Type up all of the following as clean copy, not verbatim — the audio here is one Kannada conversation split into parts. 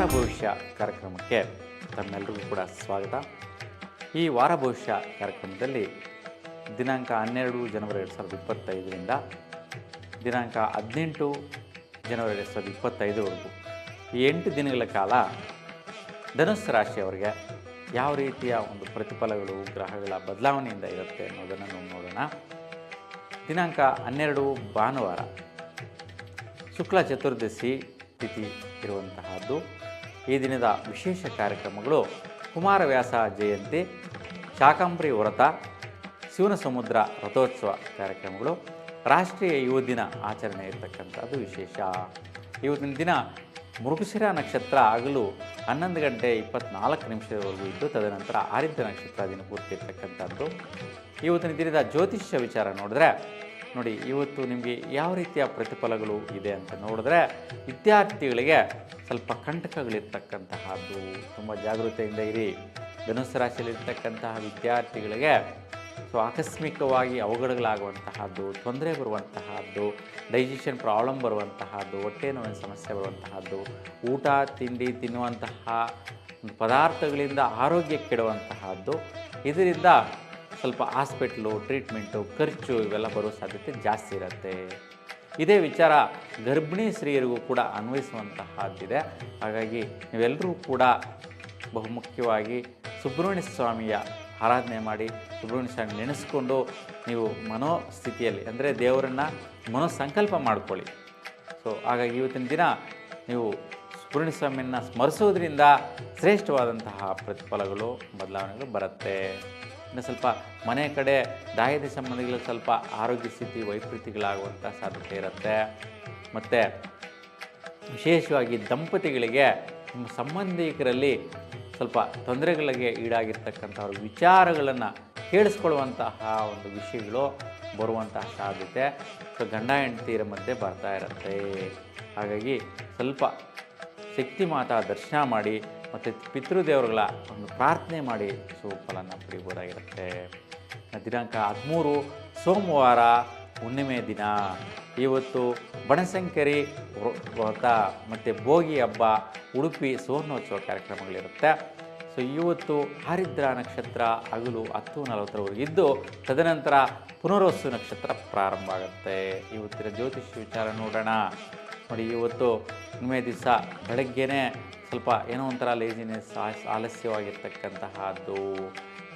ವಾರ ಭವಿಷ್ಯ ಕಾರ್ಯಕ್ರಮಕ್ಕೆ ತಮ್ಮೆಲ್ಲರಿಗೂ ಕೂಡ ಸ್ವಾಗತ. ಈ ವಾರ ಭವಿಷ್ಯ ಕಾರ್ಯಕ್ರಮದಲ್ಲಿ ದಿನಾಂಕ 12 ಜನವರಿ 2025ರಿಂದ ದಿನಾಂಕ 18 ಜನವರಿ 2025ವರೆಗೂ ಈ 8 ದಿನಗಳ ಕಾಲ ಧನುಸ್ಸು ರಾಶಿಯವರಿಗೆ ಯಾವ ರೀತಿಯ ಒಂದು ಪ್ರತಿಫಲಗಳು ಗ್ರಹಗಳ ಬದಲಾವಣೆಯಿಂದ ಇರುತ್ತೆ ಅನ್ನೋದನ್ನು ನಾವು ನೋಡೋಣ. ದಿನಾಂಕ 12 ಭಾನುವಾರ ಶುಕ್ಲ ಚತುರ್ದಶಿ ತಿಥಿ ಇರುವಂತಹದ್ದು. ಈ ದಿನದ ವಿಶೇಷ ಕಾರ್ಯಕ್ರಮಗಳು ಕುಮಾರವ್ಯಾಸ ಜಯಂತಿ, ಶಾಕಂಭರಿ ವ್ರತ, ಶಿವನ ಸಮುದ್ರ ರಥೋತ್ಸವ ಕಾರ್ಯಕ್ರಮಗಳು, ರಾಷ್ಟ್ರೀಯ ಯುವ ದಿನ ಆಚರಣೆ ಇರತಕ್ಕಂಥದ್ದು ವಿಶೇಷ. ಇವತ್ತಿನ ದಿನ ಮೃಗಶಿರ ನಕ್ಷತ್ರ ಆಗಲು 11 ಗಂಟೆ 24 ನಿಮಿಷದವರೆಗೂ ಇದ್ದು, ತದನಂತರ ಆರಿದ್ರ ನಕ್ಷತ್ರ ದಿನ ಪೂರ್ತಿ ಇರ್ತಕ್ಕಂಥದ್ದು. ಇವತ್ತಿನ ದಿನದ ಜ್ಯೋತಿಷ್ಯ ವಿಚಾರ ನೋಡಿದ್ರೆ ನೋಡಿ, ಇವತ್ತು ನಿಮಗೆ ಯಾವ ರೀತಿಯ ಪ್ರತಿಫಲಗಳು ಇದೆ ಅಂತ ನೋಡಿದ್ರೆ, ವಿದ್ಯಾರ್ಥಿಗಳಿಗೆ ಸ್ವಲ್ಪ ಕಂಟಕಗಳಿರ್ತಕ್ಕಂತಹದ್ದು, ತುಂಬ ಜಾಗೃತೆಯಿಂದ ಇರಿ. ಧನುಸ್ಸು ರಾಶಿಯಲ್ಲಿರ್ತಕ್ಕಂತಹ ವಿದ್ಯಾರ್ಥಿಗಳಿಗೆ ಆಕಸ್ಮಿಕವಾಗಿ ಅವಘಡಗಳಾಗುವಂತಹದ್ದು, ತೊಂದರೆ ಬರುವಂತಹದ್ದು, ಡೈಜೆಷನ್ ಪ್ರಾಬ್ಲಮ್ ಬರುವಂತಹದ್ದು, ಹೊಟ್ಟೆ ನೋವಿನ ಸಮಸ್ಯೆ ಬರುವಂತಹದ್ದು, ಊಟ ತಿಂಡಿ ತಿನ್ನುವಂತಹ ಪದಾರ್ಥಗಳಿಂದ ಆರೋಗ್ಯ ಕೆಡುವಂತಹದ್ದು, ಇದರಿಂದ ಸ್ವಲ್ಪ ಹಾಸ್ಪಿಟ್ಲು ಟ್ರೀಟ್ಮೆಂಟು ಖರ್ಚು ಇವೆಲ್ಲ ಬರೋ ಸಾಧ್ಯತೆ ಜಾಸ್ತಿ ಇರುತ್ತೆ. ಇದೇ ವಿಚಾರ ಗರ್ಭಿಣಿ ಸ್ತ್ರೀಯರಿಗೂ ಕೂಡ ಅನ್ವಯಿಸುವಂತಹದ್ದಿದೆ. ಹಾಗಾಗಿ ನೀವೆಲ್ಲರೂ ಕೂಡ ಬಹುಮುಖ್ಯವಾಗಿ ಸುಬ್ರಹ್ಮಣ್ಯ ಸ್ವಾಮಿಯ ಆರಾಧನೆ ಮಾಡಿ, ಸುಬ್ರಹ್ಮಣ್ಯ ಸ್ವಾಮಿ ನೆನೆಸ್ಕೊಂಡು ನೀವು ಮನೋಸ್ಥಿತಿಯಲ್ಲಿ ಅಂದರೆ ದೇವರನ್ನು ಮನೋಸಂಕಲ್ಪ ಮಾಡ್ಕೊಳ್ಳಿ. ಹಾಗಾಗಿ ಇವತ್ತಿನ ದಿನ ನೀವು ಸುಬ್ರಹ್ಮಣ್ಯ ಸ್ವಾಮಿಯನ್ನು ಸ್ಮರಿಸೋದ್ರಿಂದ ಶ್ರೇಷ್ಠವಾದಂತಹ ಪ್ರತಿಫಲಗಳು ಬದಲಾವಣೆಗಳು ಬರುತ್ತೆ. ಇನ್ನು ಸ್ವಲ್ಪ ಮನೆ ಕಡೆ ದಾಯದ ಸಂಬಂಧಿಗಳಲ್ಲಿ ಸ್ವಲ್ಪ ಆರೋಗ್ಯ ಸ್ಥಿತಿ ವೈಪರೀತ್ಯಗಳಾಗುವಂಥ ಸಾಧ್ಯತೆ ಇರುತ್ತೆ. ಮತ್ತು ವಿಶೇಷವಾಗಿ ದಂಪತಿಗಳಿಗೆ ನಿಮ್ಮ ಸಂಬಂಧಿಕರಲ್ಲಿ ಸ್ವಲ್ಪ ತೊಂದರೆಗಳಿಗೆ ಈಡಾಗಿರ್ತಕ್ಕಂಥವ್ರ ವಿಚಾರಗಳನ್ನು ಕೇಳಿಸ್ಕೊಳ್ಳುವಂತಹ ಒಂದು ವಿಷಯಗಳು ಬರುವಂತಹ ಸಾಧ್ಯತೆ ಗಂಡ ಹೆಂಡತಿಯರ ಮಧ್ಯೆ ಬರ್ತಾ ಇರುತ್ತೆ. ಹಾಗಾಗಿ ಸ್ವಲ್ಪ ಶಕ್ತಿ ಮಾತಾ ದರ್ಶನ ಮಾಡಿ ಮತ್ತು ಪಿತೃದೇವರುಗಳ ಒಂದು ಪ್ರಾರ್ಥನೆ ಮಾಡಿ ಸುಫಲನ ಪಡಿಬೋದಾಗಿರುತ್ತೆ. ದಿನಾಂಕ 13 ಸೋಮವಾರ ಹುಣ್ಣಿಮೆ ದಿನ. ಇವತ್ತು ಬನಶಂಕರಿ ವ್ರತ ಮತ್ತು ಭೋಗಿ ಹಬ್ಬ, ಉಡುಪಿ ಸುವರ್ಣೋತ್ಸವ ಕಾರ್ಯಕ್ರಮಗಳಿರುತ್ತೆ. ಇವತ್ತು ಆರಿದ್ರ ನಕ್ಷತ್ರ ಹಗಲು 10:40 ಇದ್ದು, ತದನಂತರ ಪುನರ್ವಸು ನಕ್ಷತ್ರ ಪ್ರಾರಂಭ ಆಗುತ್ತೆ. ಇವತ್ತಿನ ಜ್ಯೋತಿಷ್ಯ ವಿಚಾರ ನೋಡೋಣ. ನೋಡಿ, ಇವತ್ತು ಹುಣ್ಣಿಮೆ ದಿವಸ ಬೆಳಗ್ಗೆನೇ ಸ್ವಲ್ಪ ಏನೋ ಒಂಥರ ಲೇಜಿನೆಸ್, ಆಲಸ್ಯವಾಗಿರ್ತಕ್ಕಂತಹದ್ದು.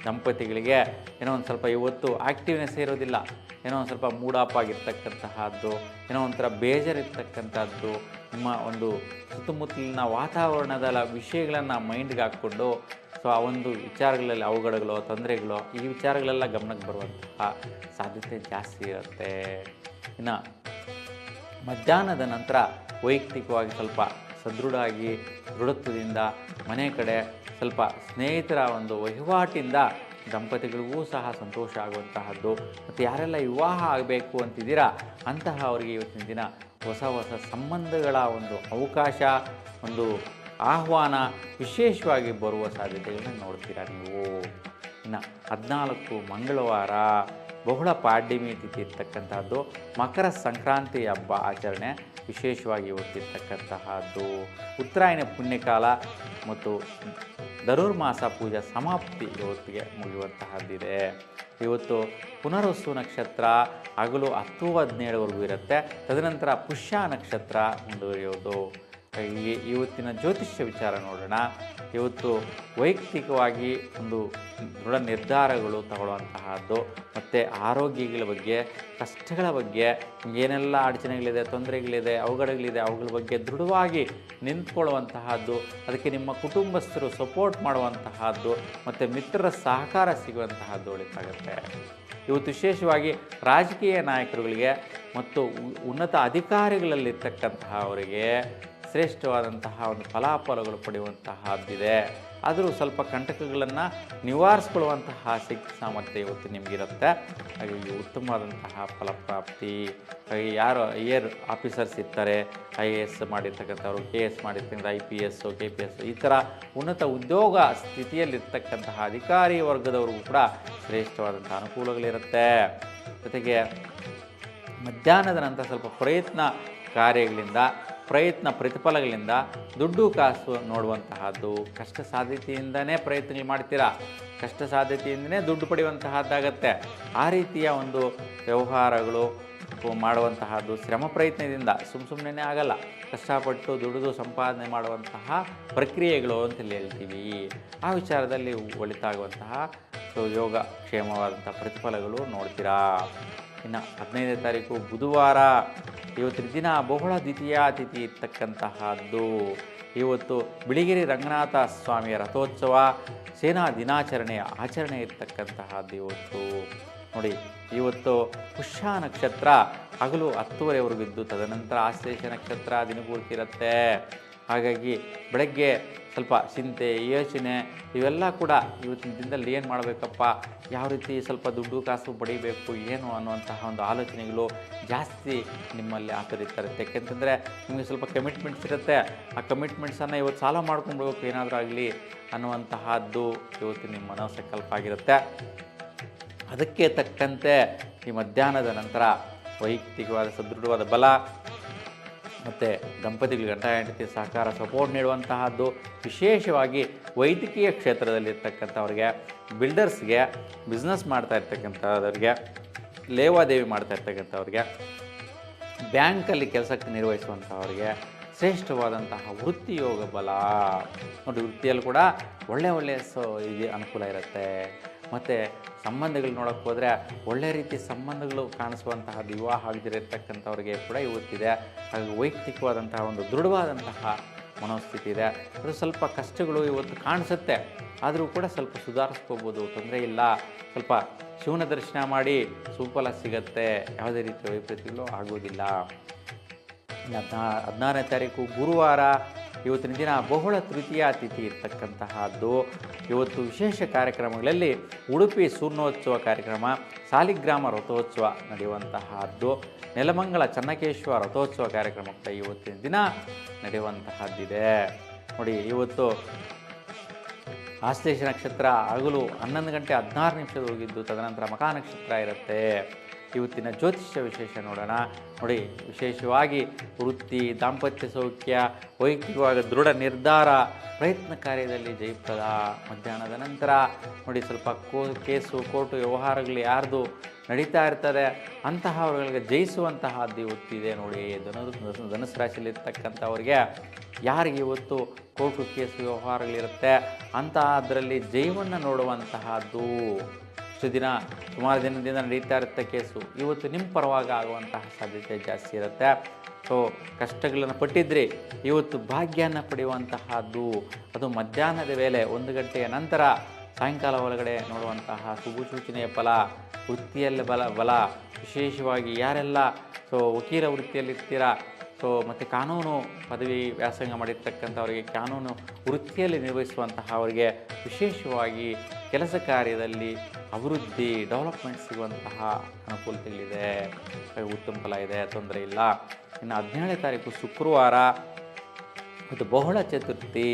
ದಂಪತಿಗಳಿಗೆ ಏನೋ ಒಂದು ಸ್ವಲ್ಪ ಇವತ್ತು ಆ್ಯಕ್ಟಿವ್ನೆಸ್ ಇರೋದಿಲ್ಲ, ಏನೋ ಒಂದು ಸ್ವಲ್ಪ ಮೂಡಾಪ್ ಆಗಿರ್ತಕ್ಕಂತಹದ್ದು, ಏನೋ ಒಂಥರ ಬೇಜಾರಿರ್ತಕ್ಕಂಥದ್ದು. ನಿಮ್ಮ ಒಂದು ಸುತ್ತಮುತ್ತಲಿನ ವಾತಾವರಣದ ವಿಷಯಗಳನ್ನು ಮೈಂಡ್ಗೆ ಹಾಕ್ಕೊಂಡು ಆ ಒಂದು ವಿಚಾರಗಳಲ್ಲಿ ಅವಘಡಗಳು, ತೊಂದರೆಗಳು, ಈ ವಿಚಾರಗಳೆಲ್ಲ ಗಮನಕ್ಕೆ ಬರುವಂತಹ ಸಾಧ್ಯತೆ ಜಾಸ್ತಿ ಇರುತ್ತೆ. ಇನ್ನು ಮಧ್ಯಾಹ್ನದ ನಂತರ ವೈಯಕ್ತಿಕವಾಗಿ ಸ್ವಲ್ಪ ಸದೃಢವಾಗಿ ದೃಢತ್ವದಿಂದ ಮನೆ ಕಡೆ ಸ್ವಲ್ಪ ಸ್ನೇಹಿತರ ಒಂದು ವಹಿವಾಟಿಂದ ದಂಪತಿಗಳಿಗೂ ಸಹ ಸಂತೋಷ ಆಗುವಂತಹದ್ದು. ಮತ್ತು ಯಾರೆಲ್ಲ ವಿವಾಹ ಆಗಬೇಕು ಅಂತಿದ್ದೀರಾ ಅಂತಹ ಅವರಿಗೆ ಇವತ್ತಿನ ದಿನ ಹೊಸ ಹೊಸ ಸಂಬಂಧಗಳ ಒಂದು ಅವಕಾಶ, ಒಂದು ಆಹ್ವಾನ ವಿಶೇಷವಾಗಿ ಬರುವ ಸಾಧ್ಯತೆಗಳನ್ನ ನೋಡ್ತೀರಾ ನೀವು. ಇನ್ನು 14 ಮಂಗಳವಾರ ಬಹುಳ ಪಾಡ್ಯಮಿ ತಿಥಿ ಇರ್ತಕ್ಕಂಥದ್ದು. ಮಕರ ಸಂಕ್ರಾಂತಿ ಹಬ್ಬ ಆಚರಣೆ ವಿಶೇಷವಾಗಿ ಇವತ್ತಿರ್ತಕ್ಕಂತಹದ್ದು. ಉತ್ತರಾಯಣ ಪುಣ್ಯಕಾಲ ಮತ್ತು ಧನುರ್ಮಾಸ ಪೂಜಾ ಸಮಾಪ್ತಿ ಇವತ್ತಿಗೆ ಮುಗಿಯುವಂತಹದ್ದಿದೆ. ಇವತ್ತು ಪುನರ್ವಸು ನಕ್ಷತ್ರ ಹಗಲು 10:17ವರೆಗೂ ಇರುತ್ತೆ. ತದನಂತರ ಪುಷ್ಯ ನಕ್ಷತ್ರ ಮುಂದುವರಿಯೋದು. ಇವತ್ತಿನ ಜ್ಯೋತಿಷ್ಯ ವಿಚಾರ ನೋಡೋಣ. ಇವತ್ತು ವೈಯಕ್ತಿಕವಾಗಿ ಒಂದು ದೃಢ ನಿರ್ಧಾರಗಳು ತಗೊಳ್ಳುವಂತಹದ್ದು, ಮತ್ತು ಆರೋಗ್ಯಗಳ ಬಗ್ಗೆ, ಕಷ್ಟಗಳ ಬಗ್ಗೆ, ಏನೆಲ್ಲ ಅಡಚಣೆಗಳಿದೆ, ತೊಂದರೆಗಳಿದೆ, ಅವಘಡಗಳಿದೆ, ಅವುಗಳ ಬಗ್ಗೆ ದೃಢವಾಗಿ ನಿಂತ್ಕೊಳ್ಳುವಂತಹದ್ದು. ಅದಕ್ಕೆ ನಿಮ್ಮ ಕುಟುಂಬಸ್ಥರು ಸಪೋರ್ಟ್ ಮಾಡುವಂತಹದ್ದು ಮತ್ತು ಮಿತ್ರರ ಸಹಕಾರ ಸಿಗುವಂತಹದ್ದು ಒಳಿತಾಗುತ್ತೆ. ಇವತ್ತು ವಿಶೇಷವಾಗಿ ರಾಜಕೀಯ ನಾಯಕರುಗಳಿಗೆ ಮತ್ತು ಉನ್ನತ ಅಧಿಕಾರಿಗಳಲ್ಲಿರ್ತಕ್ಕಂತಹ ಅವರಿಗೆ ಶ್ರೇಷ್ಠವಾದಂತಹ ಒಂದು ಫಲಾಫಲಗಳು ಪಡೆಯುವಂತಹದ್ದಿದೆ. ಆದರೂ ಸ್ವಲ್ಪ ಕಂಟಕಗಳನ್ನು ನಿವಾರಿಸ್ಕೊಳ್ಳುವಂತಹ ಶಕ್ತಿ ಸಾಮರ್ಥ್ಯ ಇವತ್ತು ನಿಮಗಿರುತ್ತೆ. ಹಾಗಾಗಿ ಉತ್ತಮವಾದಂತಹ ಫಲಪ್ರಾಪ್ತಿ. ಹಾಗೆ ಯಾರು ಐಆರ್ ಆಫೀಸರ್ಸ್ ಇರ್ತಾರೆ, IAS ಮಾಡಿರ್ತಕ್ಕಂಥವ್ರು, KS ಮಾಡಿರ್ತಕ್ಕಂಥ IPS, KPS ಈ ಥರ ಉನ್ನತ ಉದ್ಯೋಗ ಸ್ಥಿತಿಯಲ್ಲಿರ್ತಕ್ಕಂತಹ ಅಧಿಕಾರಿ ವರ್ಗದವ್ರಿಗೂ ಕೂಡ ಶ್ರೇಷ್ಠವಾದಂಥ ಅನುಕೂಲಗಳಿರುತ್ತೆ. ಜೊತೆಗೆ ಮಧ್ಯಾಹ್ನದ ನಂತರ ಸ್ವಲ್ಪ ಪ್ರಯತ್ನ ಕಾರ್ಯಗಳಿಂದ ಪ್ರಯತ್ನ ಪ್ರತಿಫಲಗಳಿಂದ ದುಡ್ಡು ಕಾಸು ನೋಡುವಂತಹದ್ದು. ಕಷ್ಟ ಸಾಧ್ಯತೆಯಿಂದನೇ ಪ್ರಯತ್ನಗಳು ಮಾಡ್ತೀರಾ, ಕಷ್ಟ ಸಾಧ್ಯತೆಯಿಂದನೇ ದುಡ್ಡು ಪಡೆಯುವಂತಹದ್ದಾಗತ್ತೆ. ಆ ರೀತಿಯ ಒಂದು ವ್ಯವಹಾರಗಳು ಮಾಡುವಂತಹದ್ದು ಶ್ರಮ ಪ್ರಯತ್ನದಿಂದ ಸುಮ್ಮನೆ ಆಗಲ್ಲ. ಕಷ್ಟಪಟ್ಟು ದುಡಿದು ಸಂಪಾದನೆ ಮಾಡುವಂತಹ ಪ್ರಕ್ರಿಯೆಗಳು ಅಂತೇಳಿ ಹೇಳ್ತೀವಿ. ಆ ವಿಚಾರದಲ್ಲಿ ಒಳಿತಾಗುವಂತಹ ಯೋಗ ಕ್ಷೇಮವಾದಂಥ ಪ್ರತಿಫಲಗಳು ನೋಡ್ತೀರಾ. ಇನ್ನು 15ನೇ ತಾರೀಕು ಬುಧವಾರ, ಇವತ್ತಿನ ದಿನ ಬಹುಳ ದ್ವಿತೀಯ ತಿಥಿ ಇರ್ತಕ್ಕಂತಹದ್ದು. ಇವತ್ತು ಬಿಳಿಗಿರಿ ರಂಗನಾಥ ಸ್ವಾಮಿಯ ರಥೋತ್ಸವ ಸೇನಾ ದಿನಾಚರಣೆಯ ಆಚರಣೆ ಇರ್ತಕ್ಕಂತಹದ್ದು ಇವತ್ತು. ನೋಡಿ, ಇವತ್ತು ಪುಷ್ಯ ನಕ್ಷತ್ರ ಹಗಲು 10:30ವರೆಗೂ ಇದ್ದು ತದನಂತರ ಆಶ್ಲೇಷ ನಕ್ಷತ್ರ ದಿನಪೂರ್ತಿ ಇರುತ್ತೆ. ಹಾಗಾಗಿ ಬೆಳಗ್ಗೆ ಸ್ವಲ್ಪ ಚಿಂತೆ, ಯೋಚನೆ ಇವೆಲ್ಲ ಕೂಡ ಇವತ್ತಿನ ದಿನದಲ್ಲಿ ಏನು ಮಾಡಬೇಕಪ್ಪ, ಯಾವ ರೀತಿ ಸ್ವಲ್ಪ ದುಡ್ಡು ಕಾಸು ಪಡಿಬೇಕು ಏನು ಅನ್ನುವಂತಹ ಒಂದು ಆಲೋಚನೆಗಳು ಜಾಸ್ತಿ ನಿಮ್ಮಲ್ಲಿ ಆತರಿರ್ತಾರೆ. ಯಾಕೆಂತಂದರೆ ನಿಮಗೆ ಸ್ವಲ್ಪ ಕಮಿಟ್ಮೆಂಟ್ಸ್ ಇರುತ್ತೆ. ಆ ಕಮಿಟ್ಮೆಂಟ್ಸನ್ನು ಇವತ್ತು ಸಾಲ ಮಾಡ್ಕೊಂಡ್ಬಿಡ್ಬೇಕು ಏನಾದರೂ ಆಗಲಿ ಅನ್ನುವಂತಹದ್ದು ಇವತ್ತು ನಿಮ್ಮ ಮನೋಸಂಕಲ್ಪ ಆಗಿರುತ್ತೆ. ಅದಕ್ಕೆ ತಕ್ಕಂತೆ ಈ ಮಧ್ಯಾಹ್ನದ ನಂತರ ವೈಯಕ್ತಿಕವಾದ ಸದೃಢವಾದ ಬಲ ಮತ್ತು ದಂಪತಿಗಳಿಗೆ ಗಂಡ ಹೆಂಡತಿ ಸಹಕಾರ ಸಪೋರ್ಟ್ ನೀಡುವಂತಹದ್ದು. ವಿಶೇಷವಾಗಿ ವೈದ್ಯಕೀಯ ಕ್ಷೇತ್ರದಲ್ಲಿರ್ತಕ್ಕಂಥವ್ರಿಗೆ, ಬಿಲ್ಡರ್ಸ್ಗೆ, ಬಿಸ್ನೆಸ್ ಮಾಡ್ತಾ ಇರ್ತಕ್ಕಂಥವ್ರಿಗೆ, ಲೇವಾದೇವಿ ಮಾಡ್ತಾ ಇರ್ತಕ್ಕಂಥವ್ರಿಗೆ, ಬ್ಯಾಂಕಲ್ಲಿ ಕೆಲಸಕ್ಕೆ ನಿರ್ವಹಿಸುವಂಥವ್ರಿಗೆ ಶ್ರೇಷ್ಠವಾದಂತಹ ವೃತ್ತಿಯೋಗ ಬಲ. ನೋಡಿ, ವೃತ್ತಿಯಲ್ಲಿ ಕೂಡ ಒಳ್ಳೆಯ ಇದು ಅನುಕೂಲ ಇರುತ್ತೆ. ಮತ್ತು ಸಂಬಂಧಗಳು ನೋಡೋಕ್ಕೆ ಹೋದರೆ ಒಳ್ಳೆ ರೀತಿ ಸಂಬಂಧಗಳು ಕಾಣಿಸುವಂತಹ ವಿವಾಹ ಆಗದಿರತಕ್ಕಂಥವ್ರಿಗೆ ಕೂಡ ಇವತ್ತಿದೆ. ಹಾಗೆ ವೈಯಕ್ತಿಕವಾದಂತಹ ಒಂದು ದೃಢವಾದಂತಹ ಮನೋಸ್ಥಿತಿ ಇದೆ. ಅದು ಸ್ವಲ್ಪ ಕಷ್ಟಗಳು ಇವತ್ತು ಕಾಣಿಸುತ್ತೆ, ಆದರೂ ಕೂಡ ಸ್ವಲ್ಪ ಸುಧಾರಿಸ್ಕೋಬೋದು, ತೊಂದರೆ ಇಲ್ಲ. ಸ್ವಲ್ಪ ಶಿವನ ದರ್ಶನ ಮಾಡಿ ಸುಫಲ ಸಿಗತ್ತೆ, ಯಾವುದೇ ರೀತಿಯ ವೈಪರೀತ್ಯಗಳು ಆಗೋದಿಲ್ಲ. 16ನೇ ತಾರೀಕು ಗುರುವಾರ, ಇವತ್ತಿನ ದಿನ ಬಹುಳ ತೃತೀಯ ತಿಥಿ ಇರ್ತಕ್ಕಂತಹದ್ದು. ಇವತ್ತು ವಿಶೇಷ ಕಾರ್ಯಕ್ರಮಗಳಲ್ಲಿ ಉಡುಪಿ ಸೂರ್ಣೋತ್ಸವ ಕಾರ್ಯಕ್ರಮ, ಸಾಲಿಗ್ರಾಮ ರಥೋತ್ಸವ ನಡೆಯುವಂತಹದ್ದು, ನೆಲಮಂಗಲ ಚನ್ನಕೇಶ್ವರ ರಥೋತ್ಸವ ಕಾರ್ಯಕ್ರಮ ಕೂಡ ಇವತ್ತಿನ ದಿನ ನಡೆಯುವಂತಹದ್ದಿದೆ. ನೋಡಿ, ಇವತ್ತು ಆಶ್ಲೇಷ ನಕ್ಷತ್ರ ಹಗಲು 11:16 ಹೋಗಿದ್ದು ತದನಂತರ ಮಕಾ ನಕ್ಷತ್ರ ಇರುತ್ತೆ. ಇವತ್ತಿನ ಜ್ಯೋತಿಷ್ಯ ವಿಶೇಷ ನೋಡೋಣ. ನೋಡಿ, ವಿಶೇಷವಾಗಿ ವೃತ್ತಿ, ದಾಂಪತ್ಯ ಸೌಖ್ಯ, ವೈಯಕ್ತಿಕವಾಗಿ ದೃಢ ನಿರ್ಧಾರ, ಪ್ರಯತ್ನ ಕಾರ್ಯದಲ್ಲಿ ಜಯಪ್ರದ. ಮಧ್ಯಾಹ್ನದ ನಂತರ ನೋಡಿ, ಸ್ವಲ್ಪ ಕೇಸು ಕೋರ್ಟು ವ್ಯವಹಾರಗಳು ಯಾರ್ದು ನಡೀತಾ ಇರ್ತದೆ ಅಂತಹವ್ರಿಗೆ ಜಯಿಸುವಂತಹದ್ದು ಇವತ್ತಿದೆ. ನೋಡಿ, ಧನುಸು ರಾಶಿಯಲ್ಲಿರ್ತಕ್ಕಂಥವ್ರಿಗೆ ಯಾರಿಗೆ ಇವತ್ತು ಕೋರ್ಟು ಕೇಸು ವ್ಯವಹಾರಗಳಿರುತ್ತೆ ಅದರಲ್ಲಿ ಜಯವನ್ನು ನೋಡುವಂತಹದ್ದು. ಇಷ್ಟು ದಿನ ಸುಮಾರು ದಿನದಿಂದ ನಡೀತಾ ಇರುತ್ತೆ ಕೇಸು, ಇವತ್ತು ನಿಮ್ಮ ಪರವಾಗಿ ಆಗುವಂತಹ ಸಾಧ್ಯತೆ ಜಾಸ್ತಿ ಇರುತ್ತೆ. ಸೊ ಕಷ್ಟಗಳನ್ನು ಪಟ್ಟಿದ್ರಿ, ಇವತ್ತು ಭಾಗ್ಯನ ಪಡೆಯುವಂತಹದ್ದು. ಅದು ಮಧ್ಯಾಹ್ನದ ವೇಳೆ 1 ಗಂಟೆಯ ನಂತರ ಸಾಯಂಕಾಲ ಒಳಗಡೆ ನೋಡುವಂತಹ ಶುಭ ಸೂಚನೆಯ ಫಲ. ವೃತ್ತಿಯಲ್ಲಿ ಬಲ ವಿಶೇಷವಾಗಿ ಯಾರೆಲ್ಲ ವಕೀಲ ವೃತ್ತಿಯಲ್ಲಿರ್ತೀರಾ, ಮತ್ತು ಕಾನೂನು ಪದವಿ ವ್ಯಾಸಂಗ ಮಾಡಿರ್ತಕ್ಕಂಥವರಿಗೆ, ಕಾನೂನು ವೃತ್ತಿಯಲ್ಲಿ ನಿರ್ವಹಿಸುವಂತಹ ಅವರಿಗೆ ವಿಶೇಷವಾಗಿ ಕೆಲಸ ಕಾರ್ಯದಲ್ಲಿ ಅಭಿವೃದ್ಧಿ, ಡೆವಲಪ್ಮೆಂಟ್ ಸಿಗುವಂತಹ ಅನುಕೂಲತೆಗಳಿದೆ. ಉತ್ತಮ ಫಲ ಇದೆ, ತೊಂದರೆ ಇಲ್ಲ. ಇನ್ನು 17ನೇ ತಾರೀಕು ಶುಕ್ರವಾರ, ಇದು ಬಹುಳ ಚತುರ್ಥಿ,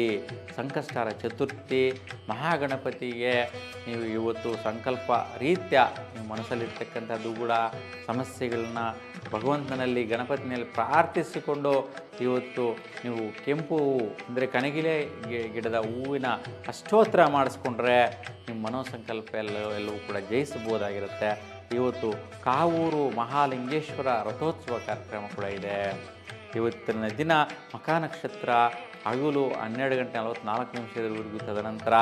ಸಂಕಷ್ಟಹರ ಚತುರ್ಥಿ. ಮಹಾಗಣಪತಿಗೆ ನೀವು ಇವತ್ತು ಸಂಕಲ್ಪ ರೀತ್ಯ ನಿಮ್ಮ ಮನಸ್ಸಲ್ಲಿರ್ತಕ್ಕಂಥದ್ದು ಕೂಡ ಸಮಸ್ಯೆಗಳನ್ನ ಭಗವಂತನಲ್ಲಿ, ಗಣಪತಿನಲ್ಲಿ ಪ್ರಾರ್ಥಿಸಿಕೊಂಡು ಇವತ್ತು ನೀವು ಕೆಂಪು ಅಂದರೆ ಕನಗಿಲೆ ಗಿಡದ ಹೂವಿನ ಅಷ್ಟೋತ್ತರ ಮಾಡಿಸ್ಕೊಂಡ್ರೆ ನಿಮ್ಮ ಮನೋಸಂಕಲ್ಪ ಎಲ್ಲವೂ ಕೂಡ ಜಯಿಸಬಹುದಾಗಿರುತ್ತೆ. ಇವತ್ತು ಕಾವೂರು ಮಹಾಲಿಂಗೇಶ್ವರ ರಥೋತ್ಸವ ಕಾರ್ಯಕ್ರಮ ಕೂಡ ಇದೆ. ಇವತ್ತಿನ ದಿನ ಮಕಾ ನಕ್ಷತ್ರ ಹಗಲು 12:44 ತದನಂತರ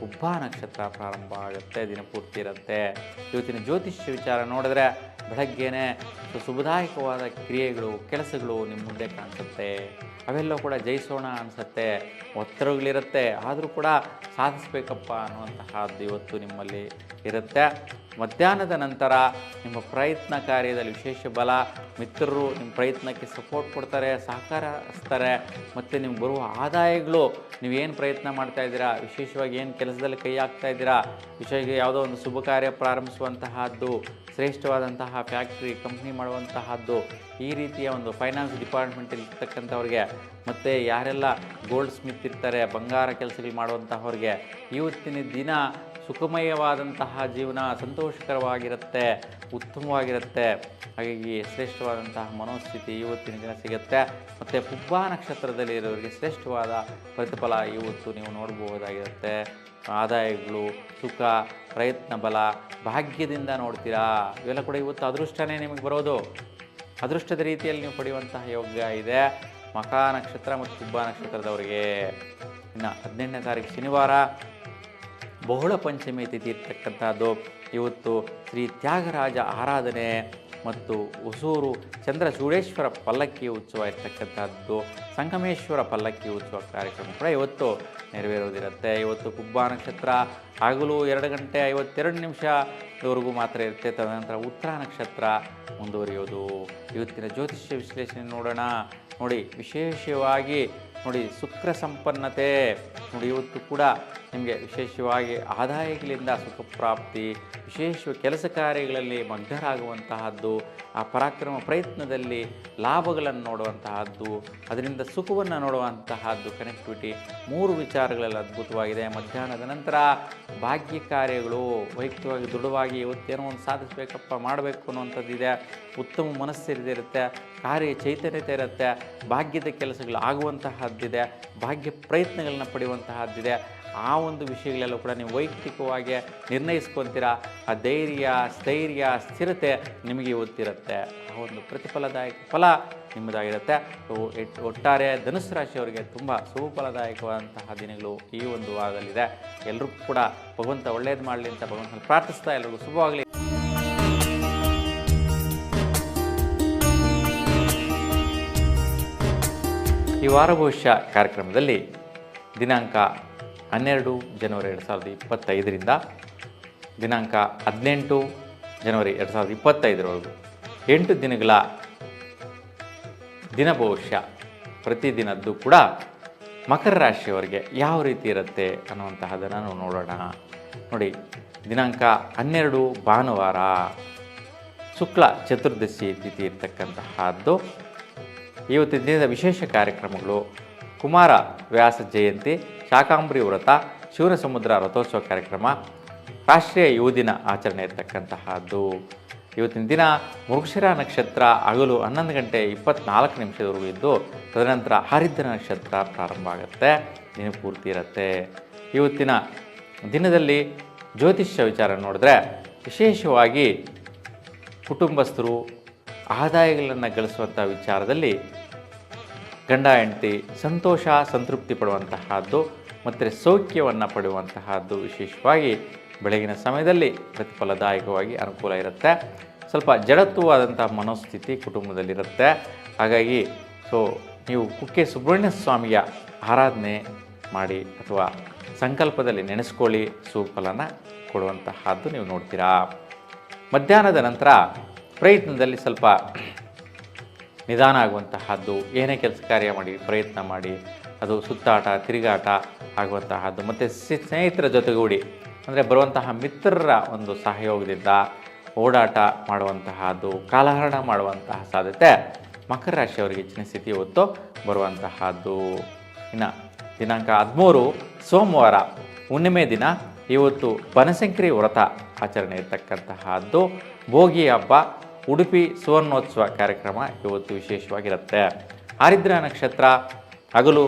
ಉಬ್ಬ ನಕ್ಷತ್ರ ಪ್ರಾರಂಭ ಆಗುತ್ತೆ, ದಿನಪೂರ್ತಿ ಇರುತ್ತೆ. ಇವತ್ತಿನ ಜ್ಯೋತಿಷ್ಯ ವಿಚಾರ ನೋಡಿದ್ರೆ ಬೆಳಗ್ಗೆನೇ ಶುಭದಾಯಕವಾದ ಕ್ರಿಯೆಗಳು, ಕೆಲಸಗಳು ನಿಮ್ಮ ಮುಂದೆ ಕಾಣಿಸುತ್ತೆ. ಅವೆಲ್ಲ ಕೂಡ ಜಯಿಸೋಣ ಅನಿಸುತ್ತೆ. ಒತ್ತಡಗಳಿರುತ್ತೆ, ಆದರೂ ಕೂಡ ಸಾಧಿಸಬೇಕಪ್ಪ ಅನ್ನುವಂತಹದ್ದು ಇವತ್ತು ನಿಮ್ಮಲ್ಲಿ ಇರುತ್ತೆ. ಮಧ್ಯಾಹ್ನದ ನಂತರ ನಿಮ್ಮ ಪ್ರಯತ್ನ ಕಾರ್ಯದಲ್ಲಿ ವಿಶೇಷ ಬಲ. ಮಿತ್ರರು ನಿಮ್ಮ ಪ್ರಯತ್ನಕ್ಕೆ ಸಪೋರ್ಟ್ ಕೊಡ್ತಾರೆ, ಸಹಕರಿಸ್ತಾರೆ. ಮತ್ತು ನಿಮ್ಗೆ ಬರುವ ಆದಾಯಗಳು, ನೀವೇನು ಪ್ರಯತ್ನ ಮಾಡ್ತಾಯಿದ್ದೀರಾ, ವಿಶೇಷವಾಗಿ ಏನು ಕೆಲಸದಲ್ಲಿ ಕೈ ಹಾಕ್ತಾ ಇದ್ದೀರಾ, ವಿಶೇಷವಾಗಿ ಯಾವುದೋ ಒಂದು ಶುಭ ಕಾರ್ಯ ಪ್ರಾರಂಭಿಸುವಂತಹದ್ದು, ಶ್ರೇಷ್ಠವಾದಂತಹ ಫ್ಯಾಕ್ಟ್ರಿ ಕಂಪ್ನಿ ಮಾಡುವಂತಹದ್ದು, ಈ ರೀತಿಯ ಒಂದು ಫೈನಾನ್ಸ್ ಡಿಪಾರ್ಟ್ಮೆಂಟಲ್ಲಿ ಇರ್ತಕ್ಕಂಥವ್ರಿಗೆ, ಮತ್ತು ಯಾರೆಲ್ಲ ಗೋಲ್ಡ್ ಸ್ಮಿತ್ ಇರ್ತಾರೆ, ಬಂಗಾರ ಕೆಲಸಗಳು ಮಾಡುವಂತಹವ್ರಿಗೆ ಇವತ್ತಿನ ದಿನ ಸುಖಮಯವಾದಂತಹ ಜೀವನ ಸಂತೋಷಕರವಾಗಿರುತ್ತೆ. ಉತ್ತಮವಾಗಿರುತ್ತೆ. ಹಾಗಾಗಿ ಶ್ರೇಷ್ಠವಾದಂತಹ ಮನೋಸ್ಥಿತಿ ಇವತ್ತಿನ ದಿನ ಸಿಗುತ್ತೆ. ಮತ್ತು ಪುಬ್ಬ ನಕ್ಷತ್ರದಲ್ಲಿ ಇರೋರಿಗೆ ಶ್ರೇಷ್ಠವಾದ ಪ್ರತಿಫಲ ಇವತ್ತು ನೀವು ನೋಡಬಹುದಾಗಿರುತ್ತೆ. ಆದಾಯಗಳು, ಸುಖ, ಪ್ರಯತ್ನ ಬಲ, ಭಾಗ್ಯದಿಂದ ನೋಡ್ತೀರಾ. ಇವೆಲ್ಲ ಕೂಡ ಇವತ್ತು ಅದೃಷ್ಟನೇ ನಿಮಗೆ ಬರೋದು. ಅದೃಷ್ಟದ ರೀತಿಯಲ್ಲಿ ನೀವು ಪಡೆಯುವಂತಹ ಯೋಗ್ಯ ಇದೆ ಮಖ ನಕ್ಷತ್ರ ಮತ್ತು ಪುಬ್ಬ ನಕ್ಷತ್ರದವರಿಗೆ. ಇನ್ನು 18ನೇ ತಾರೀಕು ಶನಿವಾರ ಬಹುಳ ಪಂಚಮಿ ತಿಥಿ ಇರ್ತಕ್ಕಂಥದ್ದು. ಇವತ್ತು ಶ್ರೀ ತ್ಯಾಗರಾಜ ಆರಾಧನೆ ಮತ್ತು ಹೊಸೂರು ಚಂದ್ರಚೂಡೇಶ್ವರ ಪಲ್ಲಕ್ಕಿ ಉತ್ಸವ ಇರ್ತಕ್ಕಂಥದ್ದು. ಸಂಗಮೇಶ್ವರ ಪಲ್ಲಕ್ಕಿ ಉತ್ಸವ ಕಾರ್ಯಕ್ರಮ ಕೂಡ ಇವತ್ತು ನೆರವೇರೋದಿರುತ್ತೆ. ಇವತ್ತು ಪುಬ್ಬ ನಕ್ಷತ್ರ ಹಗಲು 2 ಗಂಟೆ 52 ನಿಮಿಷದವರೆಗೂ ಮಾತ್ರ ಇರುತ್ತೆ. ತದನಂತರ ಉತ್ತರ ನಕ್ಷತ್ರ ಮುಂದುವರಿಯೋದು. ಇವತ್ತಿನ ಜ್ಯೋತಿಷ್ಯ ವಿಶ್ಲೇಷಣೆ ನೋಡೋಣ. ನೋಡಿ, ವಿಶೇಷವಾಗಿ ನೋಡಿ ಶುಕ್ರ ಸಂಪನ್ನತೆ. ನೋಡಿ, ಇವತ್ತು ಕೂಡ ನಿಮಗೆ ವಿಶೇಷವಾಗಿ ಆದಾಯಗಳಿಂದ ಸುಖ ಪ್ರಾಪ್ತಿ, ವಿಶೇಷ ಕೆಲಸ ಕಾರ್ಯಗಳಲ್ಲಿ ಮಗ್ನರಾಗುವಂತಹದ್ದು, ಆ ಪರಾಕ್ರಮ ಪ್ರಯತ್ನದಲ್ಲಿ ಲಾಭಗಳನ್ನು ನೋಡುವಂತಹದ್ದು, ಅದರಿಂದ ಸುಖವನ್ನು ನೋಡುವಂತಹದ್ದು, ಕನೆಕ್ಟಿವಿಟಿ 3 ವಿಚಾರಗಳಲ್ಲಿ ಅದ್ಭುತವಾಗಿದೆ. ಮಧ್ಯಾಹ್ನದ ನಂತರ ಭಾಗ್ಯ ಕಾರ್ಯಗಳು, ವೈಯಕ್ತಿಕವಾಗಿ ದೃಢವಾಗಿ ಇವತ್ತೇನೋ ಒಂದು ಸಾಧಿಸಬೇಕಪ್ಪ, ಮಾಡಬೇಕು ಅನ್ನುವಂಥದ್ದಿದೆ. ಉತ್ತಮ ಮನಸ್ಸಿರುತ್ತೆ, ಕಾರ್ಯ ಚೈತನ್ಯತೆ ಇರುತ್ತೆ, ಭಾಗ್ಯದ ಕೆಲಸಗಳು ಆಗುವಂತಹದ್ದಿದೆ, ಭಾಗ್ಯ ಪ್ರಯತ್ನಗಳನ್ನ ಪಡೆಯುವಂತಹದ್ದಿದೆ. ಆ ಒಂದು ವಿಷಯಗಳೆಲ್ಲ ಕೂಡ ನೀವು ವೈಯಕ್ತಿಕವಾಗಿ ನಿರ್ಣಯಿಸ್ಕೊತೀರಾ. ಆ ಧೈರ್ಯ, ಸ್ಥೈರ್ಯ, ಸ್ಥಿರತೆ ನಿಮಗೆ ಇವತ್ತಿರುತ್ತೆ. ಆ ಒಂದು ಪ್ರತಿಫಲದಾಯಕ ಫಲ ನಿಮ್ಮದಾಗಿರುತ್ತೆ. ಒಟ್ಟಾರೆ ಧನುಸ್ಸು ರಾಶಿಯವರಿಗೆ ತುಂಬ ಸುಫಲದಾಯಕವಾದಂತಹ ದಿನಗಳು ಈ ಒಂದು ವಾರದಲ್ಲಿದೆ. ಎಲ್ರಿಗೂ ಕೂಡ ಭಗವಂತ ಒಳ್ಳೇದು ಮಾಡಲಿ ಅಂತ ಭಗವಂತನ ಪ್ರಾರ್ಥಿಸ್ತಾ ಎಲ್ರಿಗೂ ಶುಭವಾಗಲಿ. ಈ ವಾರ ಭವಿಷ್ಯ ಕಾರ್ಯಕ್ರಮದಲ್ಲಿ ದಿನಾಂಕ 12 ಜನವರಿ 2025ರಿಂದ ದಿನಾಂಕ 18 ಜನವರಿ 2025ರವರೆಗೂ 8 ದಿನಗಳ ದಿನ ಭವಿಷ್ಯ ಪ್ರತಿದಿನದ್ದು ಕೂಡ ಮಕರ ರಾಶಿಯವರಿಗೆ ಯಾವ ರೀತಿ ಇರುತ್ತೆ ಅನ್ನುವಂತಹದನ್ನು ನಾವು ನೋಡೋಣ. ನೋಡಿ, ದಿನಾಂಕ 12 ಭಾನುವಾರ ಶುಕ್ಲ ಚತುರ್ದಶಿ ತಿಥಿ ಇರ್ತಕ್ಕಂತಹದ್ದು. ಇವತ್ತಿನ ದಿನದ ವಿಶೇಷ ಕಾರ್ಯಕ್ರಮಗಳು: ಕುಮಾರ ವ್ಯಾಸ ಜಯಂತಿ, ಶಾಕಾಂಬರಿ ವ್ರತ, ಶಿವನ ಸಮುದ್ರ ರಥೋತ್ಸವ ಕಾರ್ಯಕ್ರಮ, ರಾಷ್ಟ್ರೀಯ ಯುವ ದಿನ ಆಚರಣೆ ಇರ್ತಕ್ಕಂತಹದ್ದು. ಇವತ್ತಿನ ದಿನ ಮೃಗಶಿರ ನಕ್ಷತ್ರ ಹಗಲು 11 ಗಂಟೆ 24 ನಿಮಿಷದವರೆಗೂ ಇದ್ದು, ತದನಂತರ ಆರಿದ್ರ ನಕ್ಷತ್ರ ಪ್ರಾರಂಭ ಆಗುತ್ತೆ, ದಿನ ಪೂರ್ತಿ ಇರುತ್ತೆ. ಇವತ್ತಿನ ದಿನದಲ್ಲಿ ಜ್ಯೋತಿಷ್ಯ ವಿಚಾರ ನೋಡಿದ್ರೆ ವಿಶೇಷವಾಗಿ ಕುಟುಂಬಸ್ಥರು ಆದಾಯಗಳನ್ನು ಗಳಿಸುವಂಥ ವಿಚಾರದಲ್ಲಿ ಗಂಡ ಹೆಂಡತಿ ಸಂತೋಷ ಸಂತೃಪ್ತಿ ಪಡುವಂತಹದ್ದು ಮತ್ತು ಸೌಖ್ಯವನ್ನು ಪಡೆಯುವಂತಹದ್ದು ವಿಶೇಷವಾಗಿ ಬೆಳಗಿನ ಸಮಯದಲ್ಲಿ ಪ್ರತಿಫಲದಾಯಕವಾಗಿ ಅನುಕೂಲ ಇರುತ್ತೆ. ಸ್ವಲ್ಪ ಜಡತ್ವವಾದಂಥ ಮನೋಸ್ಥಿತಿ ಕುಟುಂಬದಲ್ಲಿರುತ್ತೆ. ಹಾಗಾಗಿ ನೀವು ಕುಕ್ಕೆ ಸುಬ್ರಹ್ಮಣ್ಯ ಸ್ವಾಮಿಯ ಆರಾಧನೆ ಮಾಡಿ ಅಥವಾ ಸಂಕಲ್ಪದಲ್ಲಿ ನೆನೆಸ್ಕೊಳ್ಳಿ, ಸುಫಲನ ಕೊಡುವಂತಹದ್ದು ನೀವು ನೋಡ್ತೀರಾ. ಮಧ್ಯಾಹ್ನದ ನಂತರ ಪ್ರಯತ್ನದಲ್ಲಿ ಸ್ವಲ್ಪ ನಿಧಾನ ಆಗುವಂತಹದ್ದು, ಏನೇ ಕೆಲಸ ಕಾರ್ಯ ಮಾಡಿ ಪ್ರಯತ್ನ ಮಾಡಿ ಅದು ಸುತ್ತಾಟ ತಿರುಗಾಟ ಆಗುವಂತಹದ್ದು, ಮತ್ತು ಸ್ನೇಹಿತರ ಜೊತೆಗೂಡಿ ಅಂದರೆ ಬರುವಂತಹ ಮಿತ್ರರ ಒಂದು ಸಹಯೋಗದಿಂದ ಓಡಾಟ ಮಾಡುವಂತಹದ್ದು, ಕಾಲಹರಣ ಮಾಡುವಂತಹ ಸಾಧ್ಯತೆ ಮಕರ ರಾಶಿಯವರಿಗೆ ಹೆಚ್ಚಿನ ಸ್ಥಿತಿ ಇವತ್ತು ಬರುವಂತಹದ್ದು. ಇನ್ನು ದಿನಾಂಕ 13 ಸೋಮವಾರ ಹುಣ್ಣಿಮೆ ದಿನ. ಇವತ್ತು ಬನಶಂಕರಿ ವ್ರತ ಆಚರಣೆ ಇರ್ತಕ್ಕಂತಹದ್ದು. ಭೋಗಿ ಹಬ್ಬ, ಉಡುಪಿ ಸುವರ್ಣೋತ್ಸವ ಕಾರ್ಯಕ್ರಮ ಇವತ್ತು ವಿಶೇಷವಾಗಿರುತ್ತೆ. ಆರಿದ್ರ ನಕ್ಷತ್ರ ಹಗಲು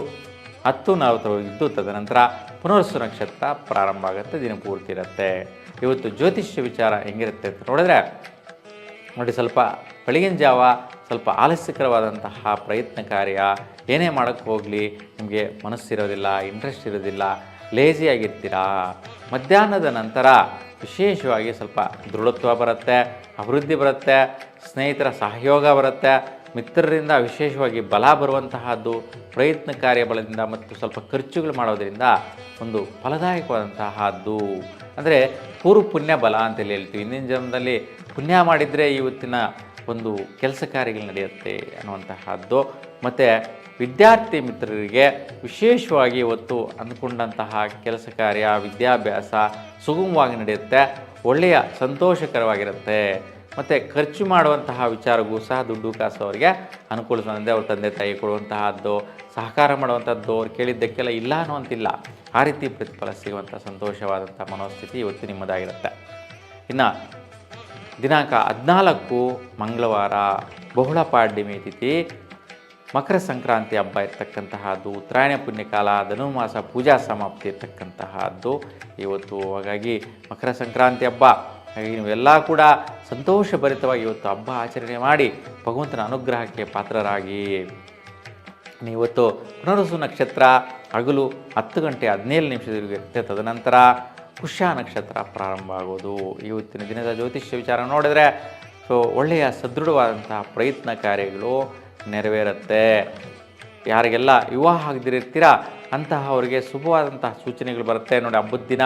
10:40 ಇದ್ದು, ತದನಂತರ ಪುನರ್ವಸು ನಕ್ಷತ್ರ ಪ್ರಾರಂಭ ಆಗುತ್ತೆ, ದಿನ ಪೂರ್ತಿ ಇರುತ್ತೆ. ಇವತ್ತು ಜ್ಯೋತಿಷ್ಯ ವಿಚಾರ ಹೆಂಗಿರುತ್ತೆ ಅಂತ ನೋಡಿ, ಸ್ವಲ್ಪ ಬೆಳಗಿನ ಜಾವ ಸ್ವಲ್ಪ ಆಲಸ್ಯಕರವಾದಂತಹ ಪ್ರಯತ್ನ ಕಾರ್ಯ, ಏನೇ ಮಾಡೋಕ್ಕೆ ಹೋಗಲಿ ನಿಮಗೆ ಮನಸ್ಸಿರೋದಿಲ್ಲ, ಇಂಟ್ರೆಸ್ಟ್ ಇರೋದಿಲ್ಲ, ಲೇಜಿಯಾಗಿರ್ತೀರಾ. ಮಧ್ಯಾಹ್ನದ ನಂತರ ವಿಶೇಷವಾಗಿ ಸ್ವಲ್ಪ ದೃಢತ್ವ ಬರುತ್ತೆ, ಅಭಿವೃದ್ಧಿ ಬರುತ್ತೆ, ಸ್ನೇಹಿತರ ಸಹಯೋಗ ಬರುತ್ತೆ, ಮಿತ್ರರಿಂದ ವಿಶೇಷವಾಗಿ ಬಲ ಬರುವಂತಹದ್ದು, ಪ್ರಯತ್ನ ಕಾರ್ಯ ಬಲದಿಂದ ಮತ್ತು ಸ್ವಲ್ಪ ಖರ್ಚುಗಳು ಮಾಡೋದರಿಂದ ಒಂದು ಫಲದಾಯಕವಾದಂತಹದ್ದು. ಅಂದರೆ ಪೂರ್ವ ಪುಣ್ಯ ಬಲ ಅಂತೇಳಿ ಹೇಳ್ತೀವಿ. ಹಿಂದಿನ ಜನ್ಮದಲ್ಲಿ ಪುಣ್ಯ ಮಾಡಿದರೆ ಇವತ್ತಿನ ಒಂದು ಕೆಲಸ ಕಾರ್ಯಗಳು ನಡೆಯುತ್ತೆ ಅನ್ನುವಂತಹದ್ದು. ಮತ್ತು ವಿದ್ಯಾರ್ಥಿ ಮಿತ್ರರಿಗೆ ವಿಶೇಷವಾಗಿ ಇವತ್ತು ಅಂದುಕೊಂಡಂತಹ ಕೆಲಸ ಕಾರ್ಯ, ವಿದ್ಯಾಭ್ಯಾಸ ಸುಗಮವಾಗಿ ನಡೆಯುತ್ತೆ, ಒಳ್ಳೆಯ ಸಂತೋಷಕರವಾಗಿರುತ್ತೆ. ಮತ್ತು ಖರ್ಚು ಮಾಡುವಂತಹ ವಿಚಾರಗೂ ಸಹ ದುಡ್ಡು ಕಾಸು ಅವರಿಗೆ ಅನುಕೂಲಿಸುವಂತೆ ಅವ್ರ ತಂದೆ ತಾಯಿ ಕೊಡುವಂತಹದ್ದು, ಸಹಕಾರ ಮಾಡುವಂಥದ್ದು, ಅವ್ರು ಕೇಳಿದ್ದಕ್ಕೆಲ್ಲ ಇಲ್ಲ ಅನ್ನುವಂತಿಲ್ಲ, ಆ ರೀತಿ ಪ್ರತಿಫಲ ಸಿಗುವಂಥ ಸಂತೋಷವಾದಂಥ ಮನೋಸ್ಥಿತಿ ಇವತ್ತು ನಿಮ್ಮದಾಗಿರುತ್ತೆ. ಇನ್ನು ದಿನಾಂಕ 14 ಮಂಗಳವಾರ ಬಹುಳ ಪಾಡ್ಯಮಿ ತಿಥಿ, ಮಕರ ಸಂಕ್ರಾಂತಿ ಹಬ್ಬ ಇರ್ತಕ್ಕಂತಹದ್ದು, ಉತ್ತರಾಯಣ ಪುಣ್ಯಕಾಲ, ಧನುರ್ಮಾಸ ಪೂಜಾ ಸಮಾಪ್ತಿ ಇರ್ತಕ್ಕಂತಹದ್ದು ಇವತ್ತು. ಹಾಗಾಗಿ ಮಕರ ಸಂಕ್ರಾಂತಿ ಹಬ್ಬ, ಹಾಗಾಗಿ ನೀವೆಲ್ಲ ಕೂಡ ಸಂತೋಷಭರಿತವಾಗಿ ಇವತ್ತು ಹಬ್ಬ ಆಚರಣೆ ಮಾಡಿ ಭಗವಂತನ ಅನುಗ್ರಹಕ್ಕೆ ಪಾತ್ರರಾಗಿ. ಇವತ್ತು ಪುನರ್ವಸು ನಕ್ಷತ್ರ ಹಗಲು 10 ಗಂಟೆ 17 ನಿಮಿಷದವರೆಗಿರುತ್ತೆ. ತದನಂತರ ಪುಷ್ಯ ನಕ್ಷತ್ರ ಪ್ರಾರಂಭ ಆಗೋದು. ಇವತ್ತಿನ ದಿನದ ಜ್ಯೋತಿಷ್ಯ ವಿಚಾರ ನೋಡಿದ್ರೆ ಒಳ್ಳೆಯ ಸದೃಢವಾದಂತಹ ಪ್ರಯತ್ನ ಕಾರ್ಯಗಳು ನೆರವೇರುತ್ತೆ. ಯಾರಿಗೆಲ್ಲ ವಿವಾಹ ಆಗದಿರ್ತೀರಾ ಅಂತಹವರಿಗೆ ಶುಭವಾದಂತಹ ಸೂಚನೆಗಳು ಬರುತ್ತೆ ನೋಡಿ. ಹಬ್ಬದ ದಿನ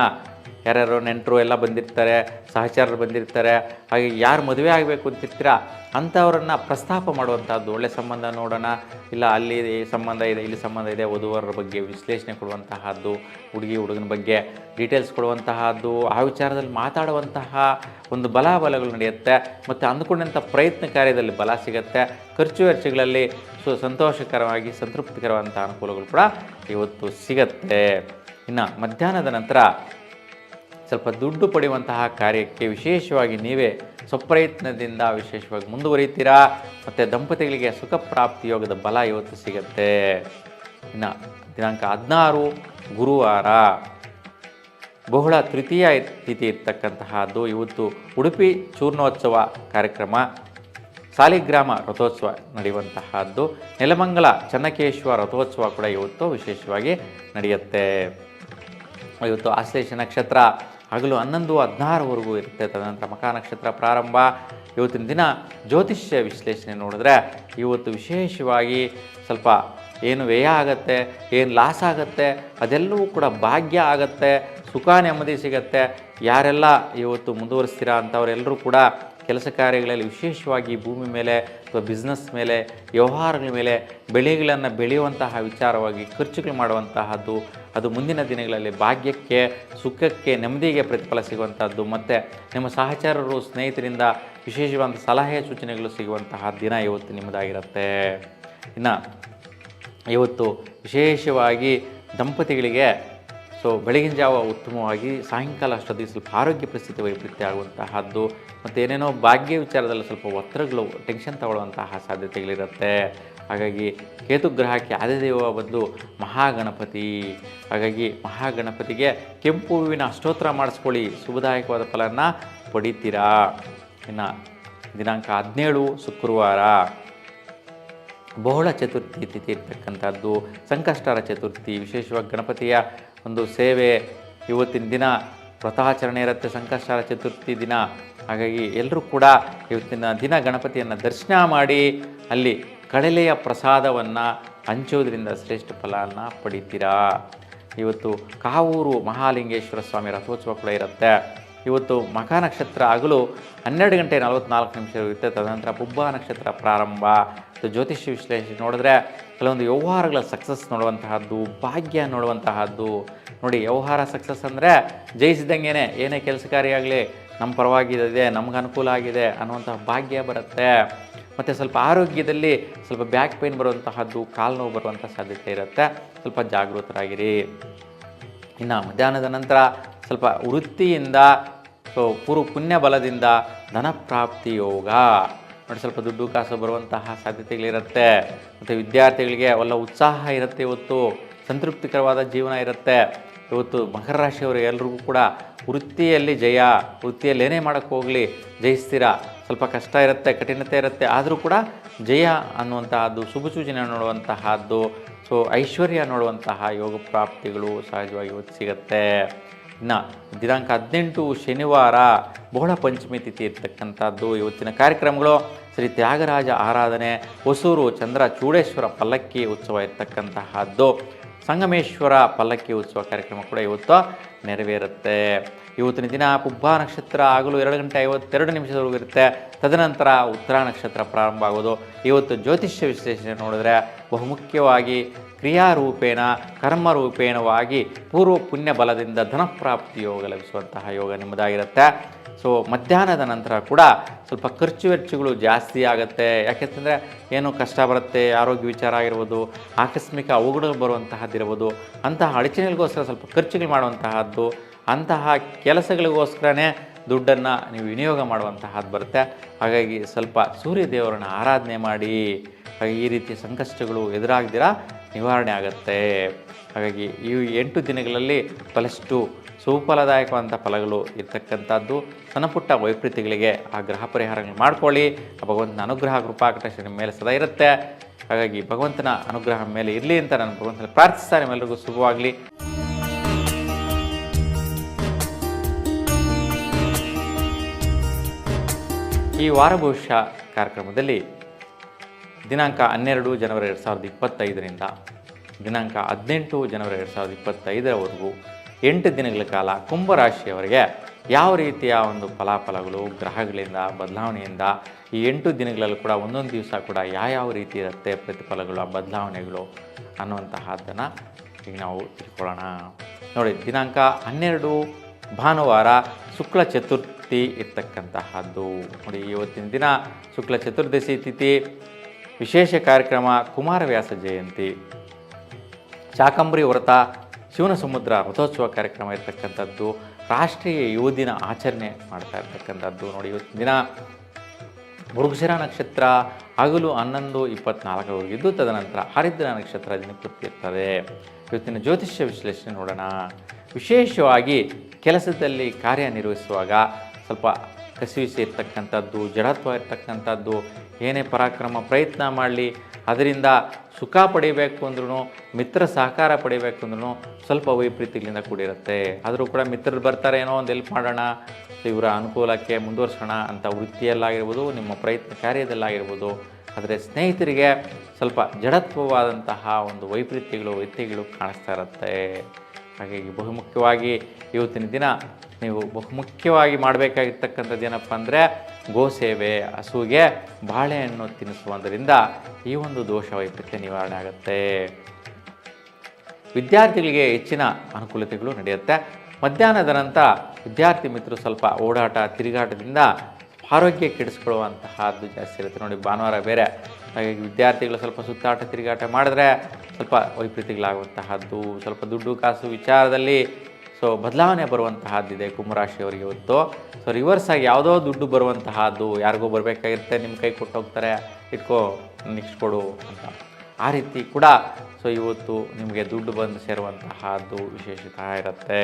ಯಾರ್ಯಾರು ನೆಂಟರು ಎಲ್ಲ ಬಂದಿರ್ತಾರೆ, ಸಹಚರರು ಬಂದಿರ್ತಾರೆ. ಹಾಗೆ ಯಾರು ಮದುವೆ ಆಗಬೇಕು ಅಂತಿರ್ತೀರಾ ಅಂಥವ್ರನ್ನು ಪ್ರಸ್ತಾಪ ಮಾಡುವಂಥದ್ದು. ಒಳ್ಳೆ ಸಂಬಂಧ ನೋಡೋಣ, ಇಲ್ಲ ಅಲ್ಲಿ ಸಂಬಂಧ ಇದೆ, ಇಲ್ಲಿ ಸಂಬಂಧ ಇದೆ, ವಧುವರರ ಬಗ್ಗೆ ವಿಶ್ಲೇಷಣೆ ಕೊಡುವಂತಹದ್ದು, ಹುಡುಗಿ ಹುಡುಗನ ಬಗ್ಗೆ ಡೀಟೇಲ್ಸ್ ಕೊಡುವಂತಹದ್ದು, ಆ ವಿಚಾರದಲ್ಲಿ ಮಾತಾಡುವಂತಹ ಒಂದು ಬಲಾಬಲಗಳು ನಡೆಯುತ್ತೆ. ಮತ್ತು ಅಂದುಕೊಂಡಂಥ ಪ್ರಯತ್ನ ಕಾರ್ಯದಲ್ಲಿ ಬಲ ಸಿಗುತ್ತೆ. ಖರ್ಚು ವೆಚ್ಚಗಳಲ್ಲಿ ಸಂತೋಷಕರವಾಗಿ ಸಂತೃಪ್ತಿಕರವಾದಂಥ ಅನುಕೂಲಗಳು ಕೂಡ ಇವತ್ತು ಸಿಗತ್ತೆ. ಇನ್ನು ಮಧ್ಯಾಹ್ನದ ನಂತರ ಸ್ವಲ್ಪ ದುಡ್ಡು ಪಡೆಯುವಂತಹ ಕಾರ್ಯಕ್ಕೆ ವಿಶೇಷವಾಗಿ ನೀವೇ ಸ್ವಪ್ರಯತ್ನದಿಂದ ವಿಶೇಷವಾಗಿ ಮುಂದುವರಿತೀರಾ. ಮತ್ತು ದಂಪತಿಗಳಿಗೆ ಸುಖ ಪ್ರಾಪ್ತಿ ಯೋಗದ ಬಲ ಇವತ್ತು ಸಿಗತ್ತೆ. ಇನ್ನು ದಿನಾಂಕ 16 ಗುರುವಾರ ಬಹುಳ ತೃತೀಯ ತಿಥಿ ಇರ್ತಕ್ಕಂತಹದ್ದು. ಇವತ್ತು ಉಡುಪಿ ಚೂರ್ಣೋತ್ಸವ ಕಾರ್ಯಕ್ರಮ, ಸಾಲಿಗ್ರಾಮ ರಥೋತ್ಸವ ನಡೆಯುವಂತಹದ್ದು, ನೆಲಮಂಗಲ ಚನ್ನಕೇಶ್ವರ ರಥೋತ್ಸವ ಕೂಡ ಇವತ್ತು ವಿಶೇಷವಾಗಿ ನಡೆಯುತ್ತೆ. ಇವತ್ತು ಆಶ್ಲೇಷ ನಕ್ಷತ್ರ ಹಗಲು 11-16ವರೆಗೂ ಇರುತ್ತೆ. ತದನಂತರ ಮಖಾ ನಕ್ಷತ್ರ ಪ್ರಾರಂಭ. ಇವತ್ತಿನ ದಿನ ಜ್ಯೋತಿಷ್ಯ ವಿಶ್ಲೇಷಣೆ ನೋಡಿದ್ರೆ ಇವತ್ತು ವಿಶೇಷವಾಗಿ ಸ್ವಲ್ಪ ಏನು ವ್ಯಯ ಆಗುತ್ತೆ, ಏನು ಲಾಸ್ ಆಗುತ್ತೆ, ಅದೆಲ್ಲವೂ ಕೂಡ ಭಾಗ್ಯ ಆಗುತ್ತೆ, ಸುಖ ನೆಮ್ಮದಿ ಸಿಗುತ್ತೆ. ಯಾರೆಲ್ಲ ಇವತ್ತು ಮುಂದುವರಿಸ್ತೀರಾ ಅಂಥವರೆಲ್ಲರೂ ಕೂಡ ಕೆಲಸ ಕಾರ್ಯಗಳಲ್ಲಿ ವಿಶೇಷವಾಗಿ ಭೂಮಿ ಮೇಲೆ ಅಥವಾ ಬಿಸ್ನೆಸ್ ಮೇಲೆ, ವ್ಯವಹಾರಗಳ ಮೇಲೆ ಬೆಳೆಗಳನ್ನು ಬೆಳೆಯುವಂತಹ ವಿಚಾರವಾಗಿ ಖರ್ಚುಗಳು ಮಾಡುವಂತಹದ್ದು, ಅದು ಮುಂದಿನ ದಿನಗಳಲ್ಲಿ ಭಾಗ್ಯಕ್ಕೆ, ಸುಖಕ್ಕೆ, ನೆಮ್ಮದಿಗೆ ಪ್ರತಿಫಲ ಸಿಗುವಂಥದ್ದು. ಮತ್ತು ನಿಮ್ಮ ಸಹಚರರು, ಸ್ನೇಹಿತರಿಂದ ವಿಶೇಷವಾದ ಸಲಹೆ ಸೂಚನೆಗಳು ಸಿಗುವಂತಹ ದಿನ ಇವತ್ತು ನಿಮ್ಮದಾಗಿರುತ್ತೆ. ಇನ್ನು ಇವತ್ತು ವಿಶೇಷವಾಗಿ ದಂಪತಿಗಳಿಗೆ ಬೆಳಗಿನ ಜಾವ ಉತ್ತಮವಾಗಿ, ಸಾಯಂಕಾಲ ಅಷ್ಟೊತ್ತಿಗೆ ಸ್ವಲ್ಪ ಆರೋಗ್ಯ ಪರಿಸ್ಥಿತಿ ವೈಪರೀತ್ಯ ಆಗುವಂತಹದ್ದು, ಮತ್ತು ಏನೇನೋ ಭಾಗ್ಯ ವಿಚಾರದಲ್ಲಿ ಸ್ವಲ್ಪ ಒತ್ತಡಗಳು, ಟೆನ್ಷನ್ ತಗೊಳ್ಳುವಂತಹ ಸಾಧ್ಯತೆಗಳಿರುತ್ತೆ. ಹಾಗಾಗಿ ಕೇತುಗ್ರಹಕ್ಕೆ ಆದಿದೇವ ಬಂದು ಮಹಾಗಣಪತಿ. ಹಾಗಾಗಿ ಮಹಾಗಣಪತಿಗೆ ಕೆಂಪು ಹೂವಿನ ಅಷ್ಟೋತ್ತರ ಮಾಡಿಸ್ಕೊಳ್ಳಿ, ಶುಭದಾಯಕವಾದ ಫಲನ ಪಡಿತೀರಾ. ಇನ್ನು ದಿನಾಂಕ 17 ಶುಕ್ರವಾರ ಬಹುಳ ಚತುರ್ಥಿ ತಿಥಿ ಇರ್ತಕ್ಕಂಥದ್ದು, ಸಂಕಷ್ಟರ ಚತುರ್ಥಿ. ವಿಶೇಷವಾಗಿ ಗಣಪತಿಯ ಒಂದು ಸೇವೆ ಇವತ್ತಿನ ದಿನ ವ್ರತಾಚರಣೆ ಇರುತ್ತೆ ಸಂಕಷ್ಟರ ಚತುರ್ಥಿ ದಿನ. ಹಾಗಾಗಿ ಎಲ್ಲರೂ ಕೂಡ ಇವತ್ತಿನ ದಿನ ಗಣಪತಿಯನ್ನು ದರ್ಶನ ಮಾಡಿ ಅಲ್ಲಿ ಕಡಲೆಯ ಪ್ರಸಾದವನ್ನು ಹಂಚೋದ್ರಿಂದ ಶ್ರೇಷ್ಠ ಫಲನ ಪಡಿತೀರಾ. ಇವತ್ತು ಕಾವೂರು ಮಹಾಲಿಂಗೇಶ್ವರ ಸ್ವಾಮಿ ರಥೋತ್ಸವ ಕೂಡ ಇರುತ್ತೆ. ಇವತ್ತು ಮಖಾ ನಕ್ಷತ್ರ ಹಗಲು 12 ಗಂಟೆ 44 ನಿಮಿಷ ಇರುತ್ತೆ. ತದನಂತರ ಪುಬ್ಬ ನಕ್ಷತ್ರ ಪ್ರಾರಂಭ. ಜ್ಯೋತಿಷ್ಯ ವಿಶ್ಲೇಷಣೆ ನೋಡಿದ್ರೆ ಕೆಲವೊಂದು ವ್ಯವಹಾರಗಳ ಸಕ್ಸಸ್ ನೋಡುವಂತಹದ್ದು, ಭಾಗ್ಯ ನೋಡುವಂತಹದ್ದು. ನೋಡಿ, ವ್ಯವಹಾರ ಸಕ್ಸಸ್ ಅಂದರೆ ಜಯಿಸಿದಂಗೆ ಏನೇ ಕೆಲಸ ಕಾರ್ಯಾಗಲಿ ನಮ್ಮ ಪರವಾಗಿದೆ, ನಮ್ಗೆ ಅನುಕೂಲ ಆಗಿದೆ ಅನ್ನುವಂತಹ ಭಾಗ್ಯ ಬರುತ್ತೆ. ಮತ್ತು ಸ್ವಲ್ಪ ಆರೋಗ್ಯದಲ್ಲಿ ಸ್ವಲ್ಪ ಬ್ಯಾಕ್ ಪೇನ್ ಬರುವಂತಹದ್ದು, ಕಾಲು ನೋವು ಬರುವಂಥ ಸಾಧ್ಯತೆ ಇರುತ್ತೆ. ಸ್ವಲ್ಪ ಜಾಗೃತರಾಗಿರಿ. ಇನ್ನು ಮಧ್ಯಾಹ್ನದ ನಂತರ ಸ್ವಲ್ಪ ವೃತ್ತಿಯಿಂದ ಪೂರ್ವ ಪುಣ್ಯ ಬಲದಿಂದ ಧನಪ್ರಾಪ್ತಿ ಯೋಗ ನೋಡಿ, ಸ್ವಲ್ಪ ದುಡ್ಡು ಕಾಸು ಬರುವಂತಹ ಸಾಧ್ಯತೆಗಳಿರುತ್ತೆ. ಮತ್ತು ವಿದ್ಯಾರ್ಥಿಗಳಿಗೆ ಒಳ್ಳೆ ಉತ್ಸಾಹ ಇರುತ್ತೆ. ಇವತ್ತು ಸಂತೃಪ್ತಿಕರವಾದ ಜೀವನ ಇರುತ್ತೆ. ಇವತ್ತು ಮಕರ ರಾಶಿಯವರು ಎಲ್ರಿಗೂ ಕೂಡ ವೃತ್ತಿಯಲ್ಲಿ ಜಯ, ವೃತ್ತಿಯಲ್ಲಿ ಏನೇ ಮಾಡೋಕ್ಕೆ ಹೋಗಲಿ ಜಯಿಸ್ತೀರಾ. ಸ್ವಲ್ಪ ಕಷ್ಟ ಇರುತ್ತೆ, ಕಠಿಣತೆ ಇರುತ್ತೆ, ಆದರೂ ಕೂಡ ಜಯ ಅನ್ನುವಂತಹದ್ದು, ಶುಭ ಸೂಚನೆ ನೋಡುವಂತಹದ್ದು, ಐಶ್ವರ್ಯ ನೋಡುವಂತಹ ಯೋಗ ಪ್ರಾಪ್ತಿಗಳು ಸಹಜವಾಗಿ ಇವತ್ತು ಸಿಗುತ್ತೆ. ಇನ್ನು ದಿನಾಂಕ 18 ಶನಿವಾರ ಬಹುಳ ಪಂಚಮಿ ತಿಥಿ ಇರ್ತಕ್ಕಂಥದ್ದು. ಇವತ್ತಿನ ಕಾರ್ಯಕ್ರಮಗಳು ಶ್ರೀ ತ್ಯಾಗರಾಜ ಆರಾಧನೆ, ಹೊಸೂರು ಚಂದ್ರ ಚೂಡೇಶ್ವರ ಪಲ್ಲಕ್ಕಿ ಉತ್ಸವ ಇರ್ತಕ್ಕಂತಹದ್ದು, ಸಂಗಮೇಶ್ವರ ಪಲ್ಲಕ್ಕಿ ಉತ್ಸವ ಕಾರ್ಯಕ್ರಮ ಕೂಡ ಇವತ್ತು ನೆರವೇರುತ್ತೆ. ಇವತ್ತಿನ ದಿನ ಪುಬ್ಬ ನಕ್ಷತ್ರ ಆಗಲು 2 ಗಂಟೆ 52 ನಿಮಿಷದವರೆಗೂ ಇರುತ್ತೆ. ತದನಂತರ ಉತ್ತರ ನಕ್ಷತ್ರ ಪ್ರಾರಂಭ ಆಗೋದು. ಇವತ್ತು ಜ್ಯೋತಿಷ್ಯ ವಿಶ್ಲೇಷಣೆ ನೋಡಿದ್ರೆ ಬಹುಮುಖ್ಯವಾಗಿ ಕ್ರಿಯಾರೂಪೇಣ ಕರ್ಮರೂಪೇಣವಾಗಿ ಪೂರ್ವ ಪುಣ್ಯ ಬಲದಿಂದ ಧನಪ್ರಾಪ್ತಿ ಯೋಗ ಲಭಿಸುವಂತಹ ಯೋಗ ನಿಮ್ಮದಾಗಿರುತ್ತೆ. ಮಧ್ಯಾಹ್ನದ ನಂತರ ಕೂಡ ಸ್ವಲ್ಪ ಖರ್ಚು ವೆಚ್ಚಗಳು ಜಾಸ್ತಿ ಆಗುತ್ತೆ. ಯಾಕೆಂತಂದರೆ ಏನು ಕಷ್ಟ ಬರುತ್ತೆ, ಆರೋಗ್ಯ ವಿಚಾರ ಆಗಿರ್ಬೋದು, ಆಕಸ್ಮಿಕ ಅವಘಡಗಳು ಬರುವಂತಹದ್ದಿರ್ಬೋದು, ಅಂತಹ ಅಡಚಣೆಗಳಿಗೋಸ್ಕರ ಸ್ವಲ್ಪ ಖರ್ಚುಗಳು ಮಾಡುವಂತಹದ್ದು, ಅಂತಹ ಕೆಲಸಗಳಿಗೋಸ್ಕರನೇ ದುಡ್ಡನ್ನು ನೀವು ವಿನಿಯೋಗ ಮಾಡುವಂತಹದ್ದು ಬರುತ್ತೆ. ಹಾಗಾಗಿ ಸ್ವಲ್ಪ ಸೂರ್ಯ ದೇವರನ್ನು ಆರಾಧನೆ ಮಾಡಿ. ಹಾಗೆ ಈ ರೀತಿಯ ಸಂಕಷ್ಟಗಳು ಎದುರಾಗದಿರ ನಿವಾರಣೆ ಆಗುತ್ತೆ. ಹಾಗಾಗಿ ಈ 8 ದಿನಗಳಲ್ಲಿ ಬಹಳಷ್ಟು ಸುಫಲದಾಯಕವಾದಂಥ ಫಲಗಳು ಇರ್ತಕ್ಕಂಥದ್ದು. ಸಣ್ಣ ಪುಟ್ಟ ವೈಪರೀತ್ಯಗಳಿಗೆ ಆ ಗ್ರಹ ಪರಿಹಾರಗಳು ಮಾಡ್ಕೊಳ್ಳಿ. ಭಗವಂತನ ಅನುಗ್ರಹ ಕೃಪಾಕಟಾಕ್ಷ ನಿಮ್ಮ ಮೇಲೆ ಸದಾ ಇರುತ್ತೆ. ಹಾಗಾಗಿ ಭಗವಂತನ ಅನುಗ್ರಹ ಮೇಲೆ ಇರಲಿ ಅಂತ ನಾನು ಭಗವಂತನ ಪ್ರಾರ್ಥಿಸ್ತಾ ನಿಮ್ಮೆಲ್ಲರಿಗೂ ಶುಭವಾಗಲಿ. ಈ ವಾರ ಭವಿಷ್ಯ ಕಾರ್ಯಕ್ರಮದಲ್ಲಿ ದಿನಾಂಕ 12 ಜನವರಿ 2025ರಿಂದ ದಿನಾಂಕ 18 ಜನವರಿ 2025ರವರೆಗೂ 8 ದಿನಗಳ ಕಾಲ ಕುಂಭರಾಶಿಯವರಿಗೆ ಯಾವ ರೀತಿಯ ಒಂದು ಫಲಾಫಲಗಳು ಗ್ರಹಗಳಿಂದ ಬದಲಾವಣೆಯಿಂದ ಈ 8 ದಿನಗಳಲ್ಲೂ ಕೂಡ ಒಂದೊಂದು ದಿವಸ ಕೂಡ ಯಾವ ರೀತಿ ಇರುತ್ತೆ ಪ್ರತಿಫಲಗಳು ಬದಲಾವಣೆಗಳು ಅನ್ನುವಂತಹದ್ದನ್ನು ಈಗ ನಾವು ತಿಳ್ಕೊಳ್ಳೋಣ. ನೋಡಿ, ದಿನಾಂಕ 12 ಭಾನುವಾರ ಶುಕ್ಲ ಚತುರ್ಥಿ ಇರ್ತಕ್ಕಂತಹದ್ದು. ನೋಡಿ, ಇವತ್ತಿನ ದಿನ ಶುಕ್ಲ ಚತುರ್ದಶಿ ತಿಥಿ, ವಿಶೇಷ ಕಾರ್ಯಕ್ರಮ ಕುಮಾರವ್ಯಾಸ ಜಯಂತಿ, ಶಾಕಂಬರಿ ವ್ರತ, ಶಿವನ ಸಮುದ್ರ ರಥೋತ್ಸವ ಕಾರ್ಯಕ್ರಮ ಇರ್ತಕ್ಕಂಥದ್ದು, ರಾಷ್ಟ್ರೀಯ ಯುವ ದಿನ ಆಚರಣೆ ಮಾಡ್ತಾ ಇರ್ತಕ್ಕಂಥದ್ದು. ನೋಡಿ, ಇವತ್ತಿನ ದಿನ ಮೃಗಶಿರ ನಕ್ಷತ್ರ ಹಗಲು 11:24 ತದನಂತರ ಆರಿದ್ರ ನಕ್ಷತ್ರ ದಿನಪೂರ್ತಿ ಇರ್ತದೆ. ಇವತ್ತಿನ ಜ್ಯೋತಿಷ್ಯ ವಿಶ್ಲೇಷಣೆ ನೋಡೋಣ. ವಿಶೇಷವಾಗಿ ಕೆಲಸದಲ್ಲಿ ಕಾರ್ಯನಿರ್ವಹಿಸುವಾಗ ಸ್ವಲ್ಪ ಕಸಿವಿಸಿ ಇರ್ತಕ್ಕಂಥದ್ದು, ಜಡತ್ವ ಇರ್ತಕ್ಕಂಥದ್ದು, ಏನೇ ಪರಾಕ್ರಮ ಪ್ರಯತ್ನ ಮಾಡಲಿ ಅದರಿಂದ ಸುಖ ಪಡಿಬೇಕು ಅಂದ್ರೂ, ಮಿತ್ರ ಸಹಕಾರ ಪಡಿಬೇಕು ಅಂದ್ರೂ ಸ್ವಲ್ಪ ವೈಪರೀತ್ಯಗಳಿಂದ ಕೂಡಿರುತ್ತೆ. ಆದರೂ ಕೂಡ ಮಿತ್ರರು ಬರ್ತಾರೆ, ಏನೋ ಒಂದು ಹೆಲ್ಪ್ ಮಾಡೋಣ, ಇವರ ಅನುಕೂಲಕ್ಕೆ ಮುಂದುವರ್ಸೋಣ ಅಂತ ವೃತ್ತಿಯಲ್ಲಾಗಿರ್ಬೋದು, ನಿಮ್ಮ ಪ್ರಯತ್ನ ಕಾರ್ಯದಲ್ಲಾಗಿರ್ಬೋದು. ಆದರೆ ಸ್ನೇಹಿತರಿಗೆ ಸ್ವಲ್ಪ ಜಡತ್ವವಾದಂತಹ ಒಂದು ವೈಪರೀತ್ಯಗಳು ಕಾಣಿಸ್ತಾ ಇರುತ್ತೆ. ಹಾಗಾಗಿ ಬಹುಮುಖ್ಯವಾಗಿ ಇವತ್ತಿನ ದಿನ ನೀವು ಬಹುಮುಖ್ಯವಾಗಿ ಮಾಡಬೇಕಾಗಿರ್ತಕ್ಕಂಥದ್ದು ಏನಪ್ಪ ಅಂದರೆ ಗೋಸೇವೆ, ಹಸುವಿಗೆ ಬಾಳೆಹಣ್ಣು ತಿನ್ನಿಸುವುದರಿಂದ ಈ ಒಂದು ದೋಷ ವೈಪರೀತ್ಯ ನಿವಾರಣೆ ಆಗುತ್ತೆ. ವಿದ್ಯಾರ್ಥಿಗಳಿಗೆ ಹೆಚ್ಚಿನ ಅನುಕೂಲತೆಗಳು ನಡೆಯುತ್ತೆ. ಮಧ್ಯಾಹ್ನದ ನಂತರ ವಿದ್ಯಾರ್ಥಿ ಮಿತ್ರರು ಸ್ವಲ್ಪ ಓಡಾಟ ತಿರುಗಾಟದಿಂದ ಆರೋಗ್ಯ ಕೆಡಿಸ್ಕೊಳ್ಳುವಂತಹದ್ದು ಜಾಸ್ತಿ ಇರುತ್ತೆ. ನೋಡಿ, ಭಾನುವಾರ ಬೇರೆ, ಹಾಗಾಗಿ ವಿದ್ಯಾರ್ಥಿಗಳು ಸ್ವಲ್ಪ ಸುತ್ತಾಟ ತಿರುಗಾಟ ಮಾಡಿದ್ರೆ ಸ್ವಲ್ಪ ವೈಪರೀತ್ಯಗಳಾಗುವಂತಹದ್ದು, ಸ್ವಲ್ಪ ದುಡ್ಡು ಕಾಸು ವಿಚಾರದಲ್ಲಿ ಬದಲಾವಣೆ ಬರುವಂತಹದ್ದಿದೆ ಕುಂಭರಾಶಿಯವರಿಗೆ ಇವತ್ತು. ರಿವರ್ಸ್ ಆಗಿ ಯಾವುದೋ ದುಡ್ಡು ಬರುವಂತಹದ್ದು, ಯಾರಿಗೋ ಬರಬೇಕಾಗಿರುತ್ತೆ, ನಿಮ್ಮ ಕೈ ಕೊಟ್ಟು ಹೋಗ್ತಾರೆ, ಇಟ್ಕೋ ನೆಕ್ಸ್ಟ್ ಕೊಡು ಅಂತ. ಆ ರೀತಿ ಕೂಡ ಇವತ್ತು ನಿಮಗೆ ದುಡ್ಡು ಬಂದು ಸೇರುವಂತಹದ್ದು ವಿಶೇಷತೆ ಇರುತ್ತೆ.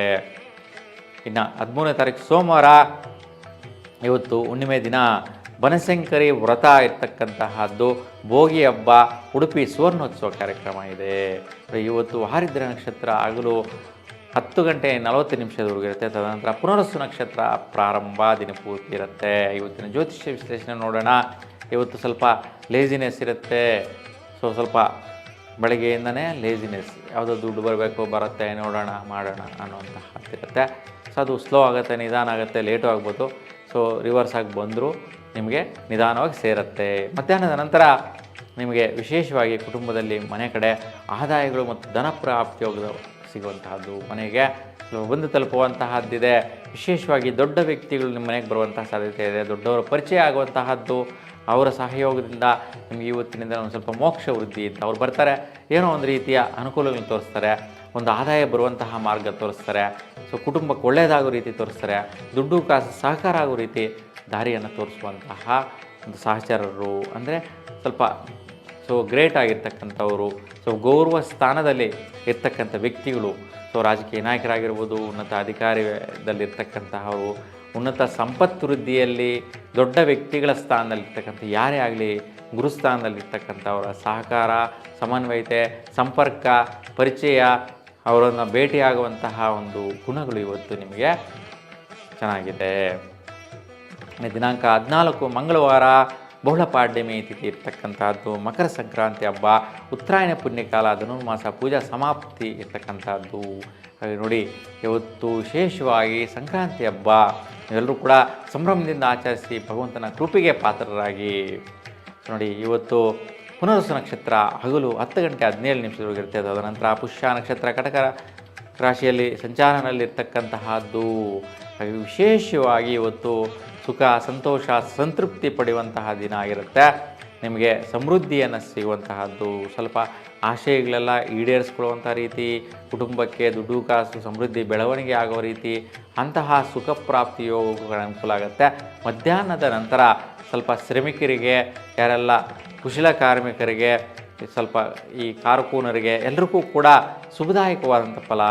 ಇನ್ನು 13ನೇ ತಾರೀಕು ಸೋಮವಾರ, ಇವತ್ತು ಹುಣ್ಣಿಮೆ ದಿನ, ಬನಶಂಕರಿ ವ್ರತ ಇರ್ತಕ್ಕಂತಹದ್ದು, ಭೋಗಿ ಹಬ್ಬ, ಉಡುಪಿ ಸುವರ್ಣೋತ್ಸವ ಕಾರ್ಯಕ್ರಮ ಇದೆ. ಇವತ್ತು ಆರಿದ್ರ ನಕ್ಷತ್ರ ಹಗಲು 10:40 ಇರುತ್ತೆ. ತದನಂತರ ಪುನರಸು ನಕ್ಷತ್ರ ಪ್ರಾರಂಭ ದಿನಪೂರ್ತಿ ಇರುತ್ತೆ. ಇವತ್ತಿನ ಜ್ಯೋತಿಷ್ಯ ವಿಶ್ಲೇಷಣೆ ನೋಡೋಣ. ಇವತ್ತು ಸ್ವಲ್ಪ ಲೇಜಿನೆಸ್ ಇರುತ್ತೆ. ಸ್ವಲ್ಪ ಬೆಳಗ್ಗೆಯಿಂದನೇ ಲೇಜಿನೆಸ್, ಯಾವುದೋ ದುಡ್ಡು ಬರಬೇಕು, ಬರುತ್ತೆ, ನೋಡೋಣ ಮಾಡೋಣ ಅನ್ನುವಂತಹದ್ದಿರುತ್ತೆ. ಅದು ಸ್ಲೋ ಆಗುತ್ತೆ, ನಿಧಾನ ಆಗುತ್ತೆ, ಲೇಟು ಆಗ್ಬೋದು. ರಿವರ್ಸ್ ಆಗಿ ಬಂದರೂ ನಿಮಗೆ ನಿಧಾನವಾಗಿ ಸೇರುತ್ತೆ. ಮಧ್ಯಾಹ್ನದ ನಂತರ ನಿಮಗೆ ವಿಶೇಷವಾಗಿ ಕುಟುಂಬದಲ್ಲಿ ಮನೆ ಕಡೆ ಆದಾಯಗಳು ಮತ್ತು ಧನ ಪ್ರಾಪ್ತಿಯೋಗ ಸಿಗುವಂತಹದ್ದು, ಮನೆಗೆ ಬಂದು ತಲುಪುವಂತಹದ್ದಿದೆ. ವಿಶೇಷವಾಗಿ ದೊಡ್ಡ ವ್ಯಕ್ತಿಗಳು ನಿಮ್ಮ ಮನೆಗೆ ಬರುವಂತಹ ಸಾಧ್ಯತೆ ಇದೆ. ದೊಡ್ಡವರ ಪರಿಚಯ ಆಗುವಂತಹದ್ದು, ಅವರ ಸಹಯೋಗದಿಂದ ನಿಮಗೆ ಇವತ್ತಿನಿಂದ ಒಂದು ಸ್ವಲ್ಪ ಮೋಕ್ಷ ವೃದ್ಧಿ ಅಂತ ಅವ್ರು ಬರ್ತಾರೆ, ಏನೋ ಒಂದು ರೀತಿಯ ಅನುಕೂಲಗಳನ್ನು ತೋರಿಸ್ತಾರೆ, ಒಂದು ಆದಾಯ ಬರುವಂತಹ ಮಾರ್ಗ ತೋರಿಸ್ತಾರೆ. ಕುಟುಂಬಕ್ಕೆ ಒಳ್ಳೆಯದಾಗೋ ರೀತಿ ತೋರಿಸ್ತಾರೆ, ದುಡ್ಡು ಕಾಸು ಸಹಕಾರ ಆಗೋ ರೀತಿ ದಾರಿಯನ್ನು ತೋರಿಸುವಂತಹ ಒಂದು ಸಹಚರರು, ಅಂದರೆ ಸ್ವಲ್ಪ ಗ್ರೇಟ್ ಆಗಿರ್ತಕ್ಕಂಥವರು, ಗೌರವ ಸ್ಥಾನದಲ್ಲಿ ಇರ್ತಕ್ಕಂಥ ವ್ಯಕ್ತಿಗಳು, ರಾಜಕೀಯ ನಾಯಕರಾಗಿರ್ಬೋದು, ಉನ್ನತ ಅಧಿಕಾರದಲ್ಲಿರ್ತಕ್ಕಂತಹವರು, ಉನ್ನತ ಸಂಪತ್ತು ವೃದ್ಧಿಯಲ್ಲಿ ದೊಡ್ಡ ವ್ಯಕ್ತಿಗಳ ಸ್ಥಾನದಲ್ಲಿರ್ತಕ್ಕಂಥ ಯಾರೇ ಆಗಲಿ, ಗುರುಸ್ಥಾನದಲ್ಲಿರ್ತಕ್ಕಂಥವರ ಸಹಕಾರ, ಸಮನ್ವಯತೆ, ಸಂಪರ್ಕ, ಪರಿಚಯ, ಅವರನ್ನು ಭೇಟಿಯಾಗುವಂತಹ ಒಂದು ಗುಣಗಳು ಇವತ್ತು ನಿಮಗೆ ಚೆನ್ನಾಗಿದೆ. ದಿನಾಂಕ 14 ಮಂಗಳವಾರ, ಬಹುಳ ಪಾಡ್ಯಮಿ ತಿಥಿ ಇರ್ತಕ್ಕಂಥದ್ದು, ಮಕರ ಸಂಕ್ರಾಂತಿ ಹಬ್ಬ, ಉತ್ತರಾಯಣ ಪುಣ್ಯಕಾಲ, ಧನುರ್ಮಾಸ ಪೂಜಾ ಸಮಾಪ್ತಿ ಇರ್ತಕ್ಕಂಥದ್ದು. ಹಾಗೆ ನೋಡಿ, ಇವತ್ತು ವಿಶೇಷವಾಗಿ ಸಂಕ್ರಾಂತಿ ಹಬ್ಬ ನೀವೆಲ್ಲರೂ ಕೂಡ ಸಂಭ್ರಮದಿಂದ ಆಚರಿಸಿ ಭಗವಂತನ ಕೃಪೆಗೆ ಪಾತ್ರರಾಗಿ. ನೋಡಿ, ಇವತ್ತು ಪುನರಸು ನಕ್ಷತ್ರ ಹಗಲು 10:17 ಇರುತ್ತೆ. ತದನಂತರ ಪುಷ್ಯ ನಕ್ಷತ್ರ ಕಟಕ ರಾಶಿಯಲ್ಲಿ ಸಂಚಾರನಲ್ಲಿರ್ತಕ್ಕಂತಹದ್ದು. ಹಾಗೆ ವಿಶೇಷವಾಗಿ ಇವತ್ತು ಸುಖ, ಸಂತೋಷ, ಸಂತೃಪ್ತಿ ಪಡೆಯುವಂತಹ ದಿನ ಆಗಿರುತ್ತೆ. ನಿಮಗೆ ಸಮೃದ್ಧಿಯನ್ನು ಸಿಗುವಂತಹದ್ದು, ಸ್ವಲ್ಪ ಆಶಯಗಳೆಲ್ಲ ಈಡೇರಿಸ್ಕೊಳ್ಳುವಂಥ ರೀತಿ, ಕುಟುಂಬಕ್ಕೆ ದುಡ್ಡು ಕಾಸು ಸಮೃದ್ಧಿ ಬೆಳವಣಿಗೆ ಆಗೋ ರೀತಿ ಅಂತಹ ಸುಖ ಪ್ರಾಪ್ತಿ ಯೋಗಗಳ ಅನುಕೂಲ ಆಗುತ್ತೆ. ಮಧ್ಯಾಹ್ನದ ನಂತರ ಸ್ವಲ್ಪ ಶ್ರಮಿಕರಿಗೆ, ಯಾರೆಲ್ಲ ಕುಶಲ ಕಾರ್ಮಿಕರಿಗೆ, ಸ್ವಲ್ಪ ಈ ಕಾರ್ಕೂನರಿಗೆ ಎಲ್ಲರಿಗೂ ಕೂಡ ಶುಭದಾಯಕವಾದಂಥ ಫಲ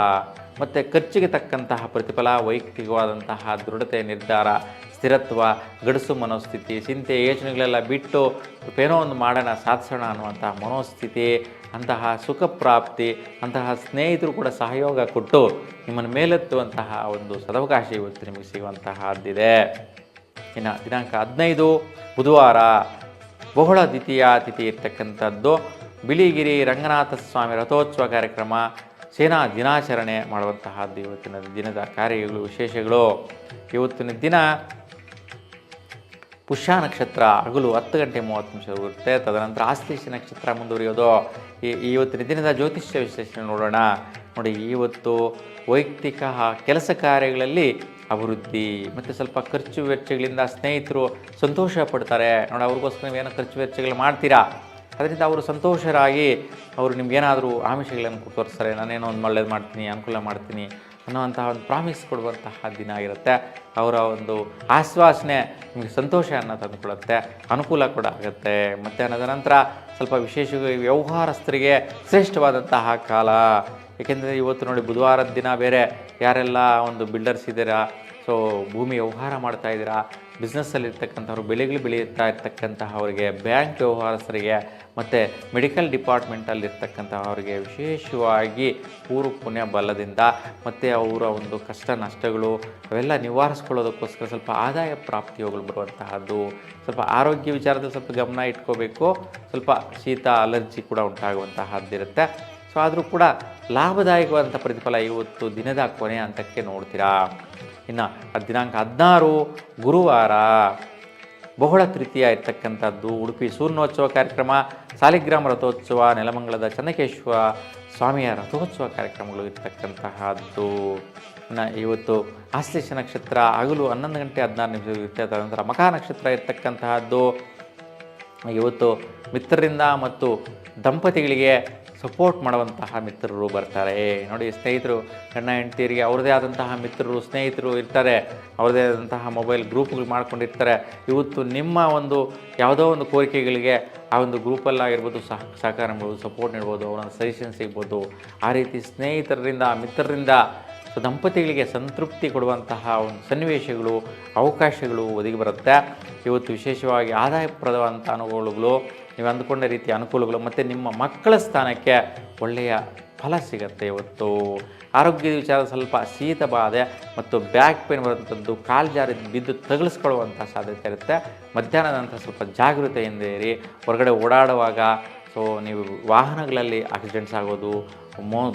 ಮತ್ತು ಖರ್ಚಿಗೆ ತಕ್ಕಂತಹ ಪ್ರತಿಫಲ, ವೈಯಕ್ತಿಕವಾದಂತಹ ದೃಢತೆ, ನಿರ್ಧಾರ, ಸ್ಥಿರತ್ವ, ಗಡಸು ಮನೋಸ್ಥಿತಿ, ಚಿಂತೆ ಯೋಚನೆಗಳೆಲ್ಲ ಬಿಟ್ಟು ಏನೋ ಒಂದು ಮಾಡೋಣ, ಸಾಧಿಸೋಣ ಅನ್ನುವಂತಹ ಮನೋಸ್ಥಿತಿ, ಅಂತಹ ಸುಖ ಪ್ರಾಪ್ತಿ, ಅಂತಹ ಸ್ನೇಹಿತರು ಕೂಡ ಸಹಯೋಗ ಕೊಟ್ಟು ನಿಮ್ಮನ್ನು ಮೇಲೆತ್ತುವಂತಹ ಒಂದು ಸದವಕಾಶ ಇವತ್ತು ನಿಮಗೆ ಸಿಗುವಂತಹದ್ದಿದೆ. ಇನ್ನು ದಿನಾಂಕ 15 ಬುಧವಾರ ಬಹುಳ ದ್ವಿತೀಯ ತಿಥಿ ಇರ್ತಕ್ಕಂಥದ್ದು. ಬಿಳಿಗಿರಿ ರಂಗನಾಥ ಸ್ವಾಮಿ ರಥೋತ್ಸವ ಕಾರ್ಯಕ್ರಮ, ಸೇನಾ ದಿನಾಚರಣೆ ಮಾಡುವಂತಹದ್ದು ಇವತ್ತಿನ ದಿನದ ಕಾರ್ಯಗಳು, ವಿಶೇಷಗಳು. ಇವತ್ತಿನ ದಿನ ಪುಷ್ಯ ನಕ್ಷತ್ರ ಹಗಲು 10 ಗಂಟೆ 30 ನಿಮಿಷ ಇರುತ್ತೆ. ತದನಂತರ ಆಶ್ಲೇಷ ನಕ್ಷತ್ರ ಮುಂದುವರಿಯೋದು. ಇವತ್ತಿನ ದಿನದ ಜ್ಯೋತಿಷ್ಯ ವಿಶ್ಲೇಷಣೆ ನೋಡೋಣ. ನೋಡಿ, ಇವತ್ತು ವೈಯಕ್ತಿಕ ಕೆಲಸ ಕಾರ್ಯಗಳಲ್ಲಿ ಅಭಿವೃದ್ಧಿ ಮತ್ತು ಸ್ವಲ್ಪ ಖರ್ಚು ವೆಚ್ಚಗಳಿಂದ ಸ್ನೇಹಿತರು ಸಂತೋಷ ಪಡ್ತಾರೆ. ನೋಡಿ, ಅವ್ರಿಗೋಸ್ಕರ ನೀವೇನೋ ಖರ್ಚು ವೆಚ್ಚಗಳು ಮಾಡ್ತೀರಾ, ಅದರಿಂದ ಅವರು ಸಂತೋಷರಾಗಿ ಅವರು ನಿಮ್ಗೇನಾದರೂ ಆಮಿಷಗಳನ್ನು ತೋರಿಸ್ತಾರೆ. ನಾನೇನೋ ಒಂದು ಒಳ್ಳೇದು ಮಾಡ್ತೀನಿ, ಅನುಕೂಲ ಮಾಡ್ತೀನಿ ಅನ್ನೋವಂತಹ ಒಂದು ಪ್ರಾಮಿಸ್ ಕೊಡುವಂತಹ ದಿನ ಆಗಿರುತ್ತೆ. ಅವರ ಒಂದು ಆಶ್ವಾಸನೆ ನಿಮಗೆ ಸಂತೋಷವನ್ನು ತಂದುಕೊಡುತ್ತೆ, ಅನುಕೂಲ ಕೂಡ ಆಗುತ್ತೆ. ಮಧ್ಯಾಹ್ನದ ನಂತರ ಸ್ವಲ್ಪ ವಿಶೇಷವಾಗಿ ವ್ಯವಹಾರಸ್ಥರಿಗೆ ಶ್ರೇಷ್ಠವಾದಂತಹ ಕಾಲ. ಏಕೆಂದರೆ ಇವತ್ತು ನೋಡಿ, ಬುಧವಾರದ ದಿನ ಬೇರೆ ಯಾರೆಲ್ಲ ಒಂದು ಬಿಲ್ಡರ್ಸ್ ಇದ್ದೀರಾ, ಸೊ ಭೂಮಿ ವ್ಯವಹಾರ ಮಾಡ್ತಾ ಇದ್ದೀರಾ, ಬಿಸ್ನೆಸ್ಸಲ್ಲಿರ್ತಕ್ಕಂಥವ್ರು, ಬೆಳೆಗಳು ಬೆಳೆಯುತ್ತಾ ಇರ್ತಕ್ಕಂತಹವರಿಗೆ, ಬ್ಯಾಂಕ್ ವ್ಯವಹಾರಸ್ಥರಿಗೆ ಮತ್ತು ಮೆಡಿಕಲ್ ಡಿಪಾರ್ಟ್ಮೆಂಟಲ್ಲಿರ್ತಕ್ಕಂಥವರಿಗೆ ವಿಶೇಷವಾಗಿ ಪೂರ್ವ ಪುಣ್ಯ ಬಲದಿಂದ ಮತ್ತು ಅವರ ಒಂದು ಕಷ್ಟ ನಷ್ಟಗಳು ಅವೆಲ್ಲ ನಿವಾರಿಸ್ಕೊಳ್ಳೋದಕ್ಕೋಸ್ಕರ ಸ್ವಲ್ಪ ಆದಾಯ ಪ್ರಾಪ್ತಿಯೋಗಳು ಬರುವಂತಹದ್ದು. ಸ್ವಲ್ಪ ಆರೋಗ್ಯ ವಿಚಾರದಲ್ಲಿ ಸ್ವಲ್ಪ ಗಮನ ಇಟ್ಕೋಬೇಕು. ಸ್ವಲ್ಪ ಶೀತ ಅಲರ್ಜಿ ಕೂಡ ಉಂಟಾಗುವಂತಹದ್ದಿರುತ್ತೆ. ಸೊ ಆದರೂ ಕೂಡ ಲಾಭದಾಯಕವಾದಂಥ ಪ್ರತಿಫಲ ಇವತ್ತು ದಿನದ ಕೊನೆಯ ಹಂತಕ್ಕೆ ನೋಡ್ತೀರಾ. ಇನ್ನು ದಿನಾಂಕ 16 ಗುರುವಾರ ಬಹುಳ ತೃತೀಯ ಇರ್ತಕ್ಕಂಥದ್ದು. ಉಡುಪಿ ಸೂರ್ಣೋತ್ಸವ ಕಾರ್ಯಕ್ರಮ, ಸಾಲಿಗ್ರಾಮ ರಥೋತ್ಸವ, ನೆಲಮಂಗಲದ ಚನ್ನಕೇಶ್ವರ ಸ್ವಾಮಿಯ ರಥೋತ್ಸವ ಕಾರ್ಯಕ್ರಮಗಳು ಇರ್ತಕ್ಕಂತಹದ್ದು. ಇನ್ನು ಇವತ್ತು ಆಶ್ಲೇಷ ನಕ್ಷತ್ರ ಹಗಲು 11 ಗಂಟೆ 16 ನಿಮಿಷ ಇರುತ್ತೆ. ತದನಂತರ ಮಖಾ ನಕ್ಷತ್ರ ಇರ್ತಕ್ಕಂತಹದ್ದು. ಇವತ್ತು ಮಿತ್ರರಿಂದ ಮತ್ತು ದಂಪತಿಗಳಿಗೆ ಸಪೋರ್ಟ್ ಮಾಡುವಂತಹ ಮಿತ್ರರು ಬರ್ತಾರೆ. ನೋಡಿ, ಸ್ನೇಹಿತರು, ಗಂಡ ಹೆಂಡತಿಯರಿಗೆ ಅವ್ರದ್ದೇ ಆದಂತಹ ಮಿತ್ರರು, ಸ್ನೇಹಿತರು ಇರ್ತಾರೆ. ಅವ್ರದ್ದೇ ಆದಂತಹ ಮೊಬೈಲ್ ಗ್ರೂಪ್ಗಳು ಮಾಡ್ಕೊಂಡಿರ್ತಾರೆ. ಇವತ್ತು ನಿಮ್ಮ ಒಂದು ಯಾವುದೋ ಒಂದು ಕೋರಿಕೆಗಳಿಗೆ ಆ ಒಂದು ಗ್ರೂಪಲ್ಲಾಗಿರ್ಬೋದು ಸಹಕಾರ ಮಾಡ್ಬೋದು, ಸಪೋರ್ಟ್ ನೀಡ್ಬೋದು, ಅವರೊಂದು ಸಜೆಷನ್ ಸಿಗ್ಬೋದು. ಆ ರೀತಿ ಸ್ನೇಹಿತರಿಂದ, ಮಿತ್ರರಿಂದ ದಂಪತಿಗಳಿಗೆ ಸಂತೃಪ್ತಿ ಕೊಡುವಂತಹ ಒಂದು ಸನ್ನಿವೇಶಗಳು, ಅವಕಾಶಗಳು ಒದಗಿ ಬರುತ್ತೆ. ಇವತ್ತು ವಿಶೇಷವಾಗಿ ಆದಾಯಪ್ರದವಾದಂಥ ಅನುಕೂಲಗಳು, ನೀವು ಅಂದುಕೊಂಡ ರೀತಿಯ ಅನುಕೂಲಗಳು ಮತ್ತು ನಿಮ್ಮ ಮಕ್ಕಳ ಸ್ಥಾನಕ್ಕೆ ಒಳ್ಳೆಯ ಫಲ ಸಿಗುತ್ತೆ. ಇವತ್ತು ಆರೋಗ್ಯದ ವಿಚಾರ ಸ್ವಲ್ಪ ಶೀತ ಬಾಧೆ ಮತ್ತು ಬ್ಯಾಕ್ ಪೇನ್ ಬರುವಂಥದ್ದು, ಕಾಲು ಜಾರಿ ಬಿದ್ದು ತಗುಲಿಸ್ಕೊಳ್ಳುವಂಥ ಸಾಧ್ಯತೆ ಇರುತ್ತೆ. ಮಧ್ಯಾಹ್ನದ ನಂತರ ಸ್ವಲ್ಪ ಜಾಗೃತೆಯಿಂದ ಇರಿ. ಹೊರಗಡೆ ಓಡಾಡುವಾಗ ಸೊ ನೀವು ವಾಹನಗಳಲ್ಲಿ ಆಕ್ಸಿಡೆಂಟ್ಸ್ ಆಗೋದು,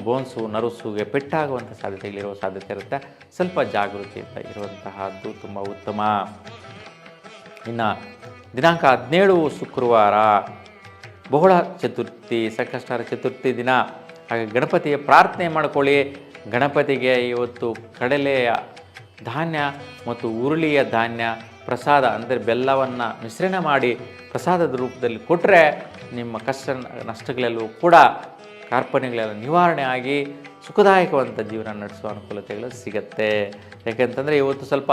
ಬೋನ್ಸು ನರ್ವ್ಸುಗೆ ಪೆಟ್ಟಾಗುವಂಥ ಸಾಧ್ಯತೆಗಳಿರುವ ಸಾಧ್ಯತೆ ಇರುತ್ತೆ. ಸ್ವಲ್ಪ ಜಾಗೃತಿಯಿಂದ ಇರುವಂತಹದ್ದು ತುಂಬ ಉತ್ತಮ. ಇನ್ನು ದಿನಾಂಕ 17 ಶುಕ್ರವಾರ ಬಹುಳ ಚತುರ್ಥಿ, ಸಂಕಷ್ಟಹರ ಚತುರ್ಥಿ ದಿನ. ಹಾಗೆ ಗಣಪತಿಯ ಪ್ರಾರ್ಥನೆ ಮಾಡಿಕೊಳ್ಳಿ. ಗಣಪತಿಗೆ ಇವತ್ತು ಕಡಲೆಯ ಧಾನ್ಯ ಮತ್ತು ಉರುಳಿಯ ಧಾನ್ಯ ಪ್ರಸಾದ ಅಂದರೆ ಬೆಲ್ಲವನ್ನು ಮಿಶ್ರಣ ಮಾಡಿ ಪ್ರಸಾದದ ರೂಪದಲ್ಲಿ ಕೊಟ್ಟರೆ ನಿಮ್ಮ ಕಷ್ಟ ನಷ್ಟಗಳೆಲ್ಲವೂ ಕೂಡ ಕಾರ್ಪಣ್ಯಗಳೆಲ್ಲ ನಿವಾರಣೆ ಆಗಿ ಸುಖದಾಯಕವಂಥ ಜೀವನ ನಡೆಸುವ ಅನುಕೂಲತೆಗಳು ಸಿಗುತ್ತೆ. ಯಾಕೆಂತಂದರೆ ಇವತ್ತು ಸ್ವಲ್ಪ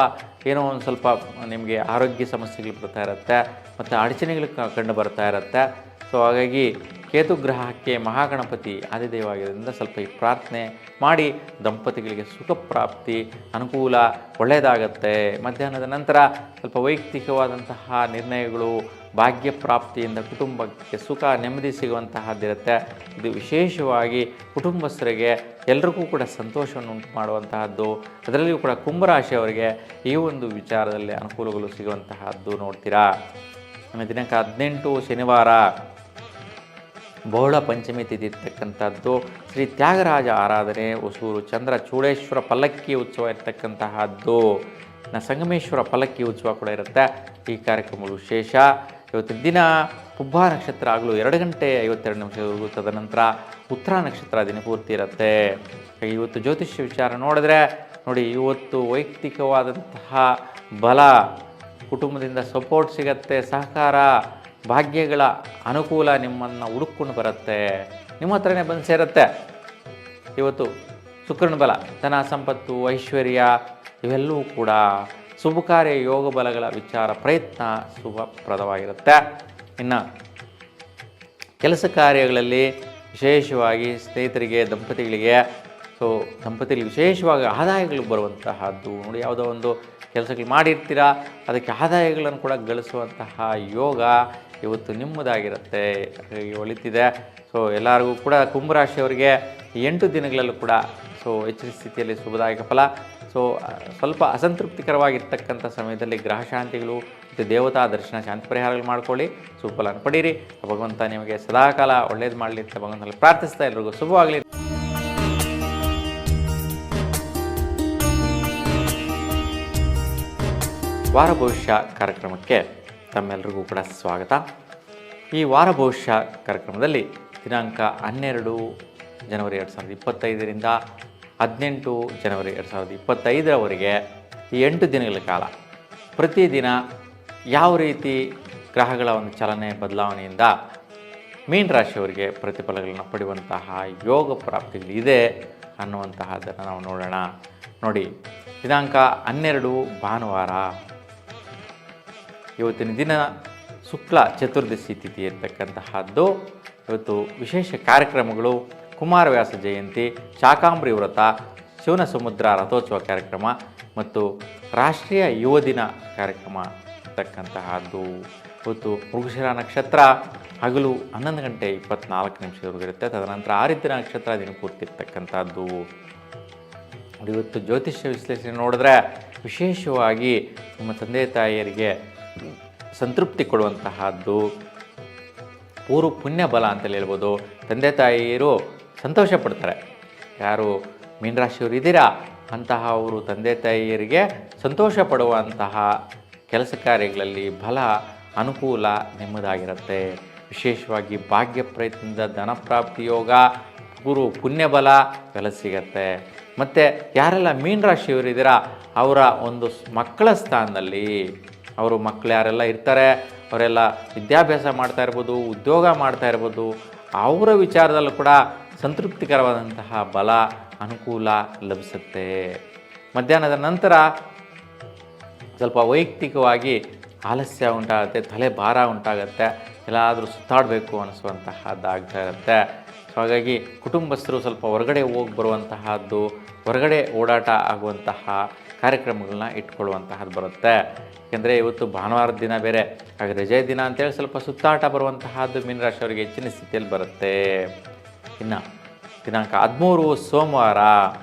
ಏನೋ ಒಂದು ಸ್ವಲ್ಪ ನಿಮಗೆ ಆರೋಗ್ಯ ಸಮಸ್ಯೆಗಳು ಬರ್ತಾ ಇರುತ್ತೆ ಮತ್ತು ಅಡಚಣೆಗಳು ಕಂಡು ಬರ್ತಾ ಇರುತ್ತೆ. ಸೊ ಹಾಗಾಗಿ ಕೇತು ಗ್ರಹಕ್ಕೆ ಮಹಾಗಣಪತಿ ಆದಿದೇವಾಗಿರೋದ್ರಿಂದ ಸ್ವಲ್ಪ ಈ ಪ್ರಾರ್ಥನೆ ಮಾಡಿ ದಂಪತಿಗಳಿಗೆ ಸುಖ ಪ್ರಾಪ್ತಿ, ಅನುಕೂಲ ಒಳ್ಳೆಯದಾಗತ್ತೆ. ಮಧ್ಯಾಹ್ನದ ನಂತರ ಸ್ವಲ್ಪ ವೈಯಕ್ತಿಕವಾದಂತಹ ನಿರ್ಣಯಗಳು, ಭಾಗ್ಯ ಪ್ರಾಪ್ತಿಯಿಂದ ಕುಟುಂಬಕ್ಕೆ ಸುಖ ನೆಮ್ಮದಿ ಸಿಗುವಂತಹದ್ದಿರುತ್ತೆ. ಇದು ವಿಶೇಷವಾಗಿ ಕುಟುಂಬಸ್ಥರಿಗೆ ಎಲ್ಲರಿಗೂ ಕೂಡ ಸಂತೋಷವನ್ನು ಉಂಟು ಮಾಡುವಂತಹದ್ದು. ಅದರಲ್ಲಿಯೂ ಕೂಡ ಕುಂಭರಾಶಿಯವರಿಗೆ ಈ ಒಂದು ವಿಚಾರದಲ್ಲಿ ಅನುಕೂಲಗಳು ಸಿಗುವಂತಹದ್ದು ನೋಡ್ತೀರಾ. ದಿನಾಂಕ 18 ಶನಿವಾರ ಬಹುಳ ಪಂಚಮಿ ತಿಥಿ ಇರ್ತಕ್ಕಂಥದ್ದು. ಶ್ರೀ ತ್ಯಾಗರಾಜ ಆರಾಧನೆ, ಹೊಸೂರು ಚಂದ್ರ ಚೂಡೇಶ್ವರ ಪಲ್ಲಕ್ಕಿ ಉತ್ಸವ ಇರ್ತಕ್ಕಂತಹದ್ದು. ಸಂಗಮೇಶ್ವರ ಪಲ್ಲಕ್ಕಿ ಉತ್ಸವ ಕೂಡ ಇರುತ್ತೆ. ಈ ಕಾರ್ಯಕ್ರಮಗಳು ವಿಶೇಷ. ಇವತ್ತಿನ ದಿನ ಪುಬ್ಬ ನಕ್ಷತ್ರ ಆಗಲು 2 ಗಂಟೆ 52 ನಿಮಿಷ. ತದನಂತರ ಉತ್ತರ ನಕ್ಷತ್ರ ದಿನಪೂರ್ತಿ ಇರುತ್ತೆ. ಇವತ್ತು ಜ್ಯೋತಿಷ್ಯ ವಿಚಾರ ನೋಡಿದ್ರೆ ನೋಡಿ, ಇವತ್ತು ವೈಯಕ್ತಿಕವಾದಂತಹ ಬಲ, ಕುಟುಂಬದಿಂದ ಸಪೋರ್ಟ್ ಸಿಗತ್ತೆ, ಸಹಕಾರ, ಭಾಗ್ಯಗಳ ಅನುಕೂಲ ನಿಮ್ಮನ್ನು ಹುಡುಕೊಂಡು ಬರುತ್ತೆ, ನಿಮ್ಮ ಹತ್ರನೇ ಬಂದು ಸೇರುತ್ತೆ. ಇವತ್ತು ಶುಕ್ರನ ಬಲ, ಧನ ಸಂಪತ್ತು, ಐಶ್ವರ್ಯ ಇವೆಲ್ಲವೂ ಕೂಡ ಶುಭ ಕಾರ್ಯ ಯೋಗ ಬಲಗಳ ವಿಚಾರ ಪ್ರಯತ್ನ ಶುಭಪ್ರದವಾಗಿರುತ್ತೆ. ಇನ್ನು ಕೆಲಸ ಕಾರ್ಯಗಳಲ್ಲಿ ವಿಶೇಷವಾಗಿ ಸ್ನೇಹಿತರಿಗೆ, ದಂಪತಿಗಳಿಗೆ ವಿಶೇಷವಾಗಿ ಆದಾಯಗಳು ಬರುವಂತಹದ್ದು ನೋಡಿ. ಯಾವುದೋ ಒಂದು ಕೆಲಸಗಳು ಮಾಡಿರ್ತೀರ, ಅದಕ್ಕೆ ಆದಾಯಗಳನ್ನು ಕೂಡ ಗಳಿಸುವಂತಹ ಯೋಗ ಇವತ್ತು ನಿಮ್ಮದಾಗಿರುತ್ತೆ, ಒಳಿತಿದೆ. ಎಲ್ಲರಿಗೂ ಕೂಡ ಕುಂಭರಾಶಿಯವರಿಗೆ 8 ದಿನಗಳಲ್ಲೂ ಕೂಡ ಹೆಚ್ಚಿನ ಸ್ಥಿತಿಯಲ್ಲಿ ಶುಭದಾಯಕ ಫಲ. ಸ್ವಲ್ಪ ಅಸಂತೃಪ್ತಿಕರವಾಗಿರ್ತಕ್ಕಂಥ ಸಮಯದಲ್ಲಿ ಗ್ರಹ ಶಾಂತಿಗಳು ಮತ್ತು ದೇವತಾ ದರ್ಶನ, ಶಾಂತಿ ಪರಿಹಾರಗಳು ಮಾಡ್ಕೊಳ್ಳಿ, ಸುಫಲನ ಪಡೀರಿ. ಭಗವಂತ ನಿಮಗೆ ಸದಾಕಾಲ ಒಳ್ಳೇದು ಮಾಡಲಿ ಅಂತ ಭಗವಂತನಲ್ಲಿ ಪ್ರಾರ್ಥಿಸ್ತಾ ಎಲ್ರಿಗೂ ಶುಭವಾಗಲಿ. ವಾರ ಭವಿಷ್ಯ ಕಾರ್ಯಕ್ರಮಕ್ಕೆ ತಮ್ಮೆಲ್ಲರಿಗೂ ಕೂಡ ಸ್ವಾಗತ. ಈ ವಾರ ಭವಿಷ್ಯ ಕಾರ್ಯಕ್ರಮದಲ್ಲಿ ದಿನಾಂಕ 12 ಜನವರಿ 2025ರಿಂದ 18 ಜನವರಿ 2025ರವರೆಗೆ ಈ 8 ದಿನಗಳ ಕಾಲ ಪ್ರತಿದಿನ ಯಾವ ರೀತಿ ಗ್ರಹಗಳ ಒಂದು ಚಲನೆ ಬದಲಾವಣೆಯಿಂದ ಮೀನ ರಾಶಿಯವರಿಗೆ ಪ್ರತಿಫಲಗಳನ್ನು ಪಡೆಯುವಂತಹ ಯೋಗ ಪ್ರಾಪ್ತಿಗಳಿದೆ ಅನ್ನುವಂತಹದ್ದನ್ನು ನಾವು ನೋಡೋಣ. ನೋಡಿ, ದಿನಾಂಕ 12 ಭಾನುವಾರ, ಇವತ್ತಿನ ದಿನ ಶುಕ್ಲ ಚತುರ್ದಶಿ ತಿಥಿ ಇರ್ತಕ್ಕಂತಹದ್ದು. ಇವತ್ತು ವಿಶೇಷ ಕಾರ್ಯಕ್ರಮಗಳು: ಕುಮಾರವ್ಯಾಸ ಜಯಂತಿ, ಶಾಕಾಂಬರಿ ವ್ರತ, ಶಿವನ ಸಮುದ್ರ ರಥೋತ್ಸವ ಕಾರ್ಯಕ್ರಮ ಮತ್ತು ರಾಷ್ಟ್ರೀಯ ಯುವ ದಿನ ಕಾರ್ಯಕ್ರಮ ಇರ್ತಕ್ಕಂತಹದ್ದು. ಇವತ್ತು ಮೃಗಶಿರ ನಕ್ಷತ್ರ ಹಗಲು 11 ಗಂಟೆ 24 ನಿಮಿಷದವರೆಗೂ ಇರುತ್ತೆ. ತದನಂತರ ಆರಿದ್ರ ನಕ್ಷತ್ರ ದಿನಪೂರ್ತಿ ಇರ್ತಕ್ಕಂಥದ್ದು. ಇವತ್ತು ಜ್ಯೋತಿಷ್ಯ ವಿಶ್ಲೇಷಣೆ ನೋಡಿದ್ರೆ ವಿಶೇಷವಾಗಿ ನಿಮ್ಮ ತಂದೆ ತಾಯಿಯರಿಗೆ ಸಂತೃಪ್ತಿ ಕೊಡುವಂತಹದ್ದು, ಪೂರ್ವ ಪುಣ್ಯ ಬಲ ಅಂತಲೇ ಹೇಳ್ಬೋದು. ತಂದೆ ತಾಯಿಯರು ಸಂತೋಷ ಪಡ್ತಾರೆ. ಯಾರು ಮೀನರಾಶಿಯವರು ಇದ್ದೀರಾ ಅಂತಹ ಅವರು ತಂದೆ ತಾಯಿಯರಿಗೆ ಸಂತೋಷ ಪಡುವಂತಹ ಕೆಲಸ ಕಾರ್ಯಗಳಲ್ಲಿ ಬಲ ಅನುಕೂಲ ನಿಮ್ಮದಾಗಿರುತ್ತೆ. ವಿಶೇಷವಾಗಿ ಭಾಗ್ಯ ಪ್ರಯತ್ನದಿಂದ ಧನಪ್ರಾಪ್ತಿ ಯೋಗ, ಪೂರ್ವ ಪುಣ್ಯ ಬಲ ಇವೆಲ್ಲ ಸಿಗತ್ತೆ. ಮತ್ತು ಯಾರೆಲ್ಲ ಮೀನರಾಶಿಯವರಿದ್ದೀರಾ ಅವರ ಒಂದು ಮಕ್ಕಳ ಸ್ಥಾನದಲ್ಲಿ ಅವರು ಮಕ್ಕಳು ಯಾರೆಲ್ಲ ಇರ್ತಾರೆ ಅವರೆಲ್ಲ ವಿದ್ಯಾಭ್ಯಾಸ ಮಾಡ್ತಾ ಇರ್ಬೋದು, ಉದ್ಯೋಗ ಮಾಡ್ತಾ ಇರ್ಬೋದು, ಅವರ ವಿಚಾರದಲ್ಲೂ ಕೂಡ ಸಂತೃಪ್ತಿಕರವಾದಂತಹ ಬಲ ಅನುಕೂಲ ಲಭಿಸುತ್ತೆ. ಮಧ್ಯಾಹ್ನದ ನಂತರ ಸ್ವಲ್ಪ ವೈಯಕ್ತಿಕವಾಗಿ ಆಲಸ್ಯ ಉಂಟಾಗುತ್ತೆ, ತಲೆ ಭಾರ ಉಂಟಾಗುತ್ತೆ, ಎಲ್ಲಾದರೂ ಸುತ್ತಾಡಬೇಕು ಅನ್ನಿಸುವಂತಹದ್ದಾಗ್ತಾ ಇರುತ್ತೆ. ಹಾಗಾಗಿ ಕುಟುಂಬಸ್ಥರು ಸ್ವಲ್ಪ ಹೊರಗಡೆ ಹೋಗಿ ಬರುವಂತಹದ್ದು, ಹೊರಗಡೆ ಓಡಾಟ ಆಗುವಂತಹ ಕಾರ್ಯಕ್ರಮಗಳನ್ನ ಇಟ್ಕೊಳ್ಳುವಂತಹದ್ದು ಬರುತ್ತೆ. ಯಾಕೆಂದರೆ ಇವತ್ತು ಭಾನುವಾರದ ದಿನ ಬೇರೆ, ಹಾಗೆ ರಜೆ ದಿನ ಅಂತೇಳಿ ಸ್ವಲ್ಪ ಸುತ್ತಾಟ ಬರುವಂತಹದ್ದು ಮೀನರಾಶಿಯವರಿಗೆ ಹೆಚ್ಚಿನ ಸ್ಥಿತಿಯಲ್ಲಿ ಬರುತ್ತೆ. ಇನ್ನು ದಿನಾಂಕ 13 ಸೋಮವಾರ,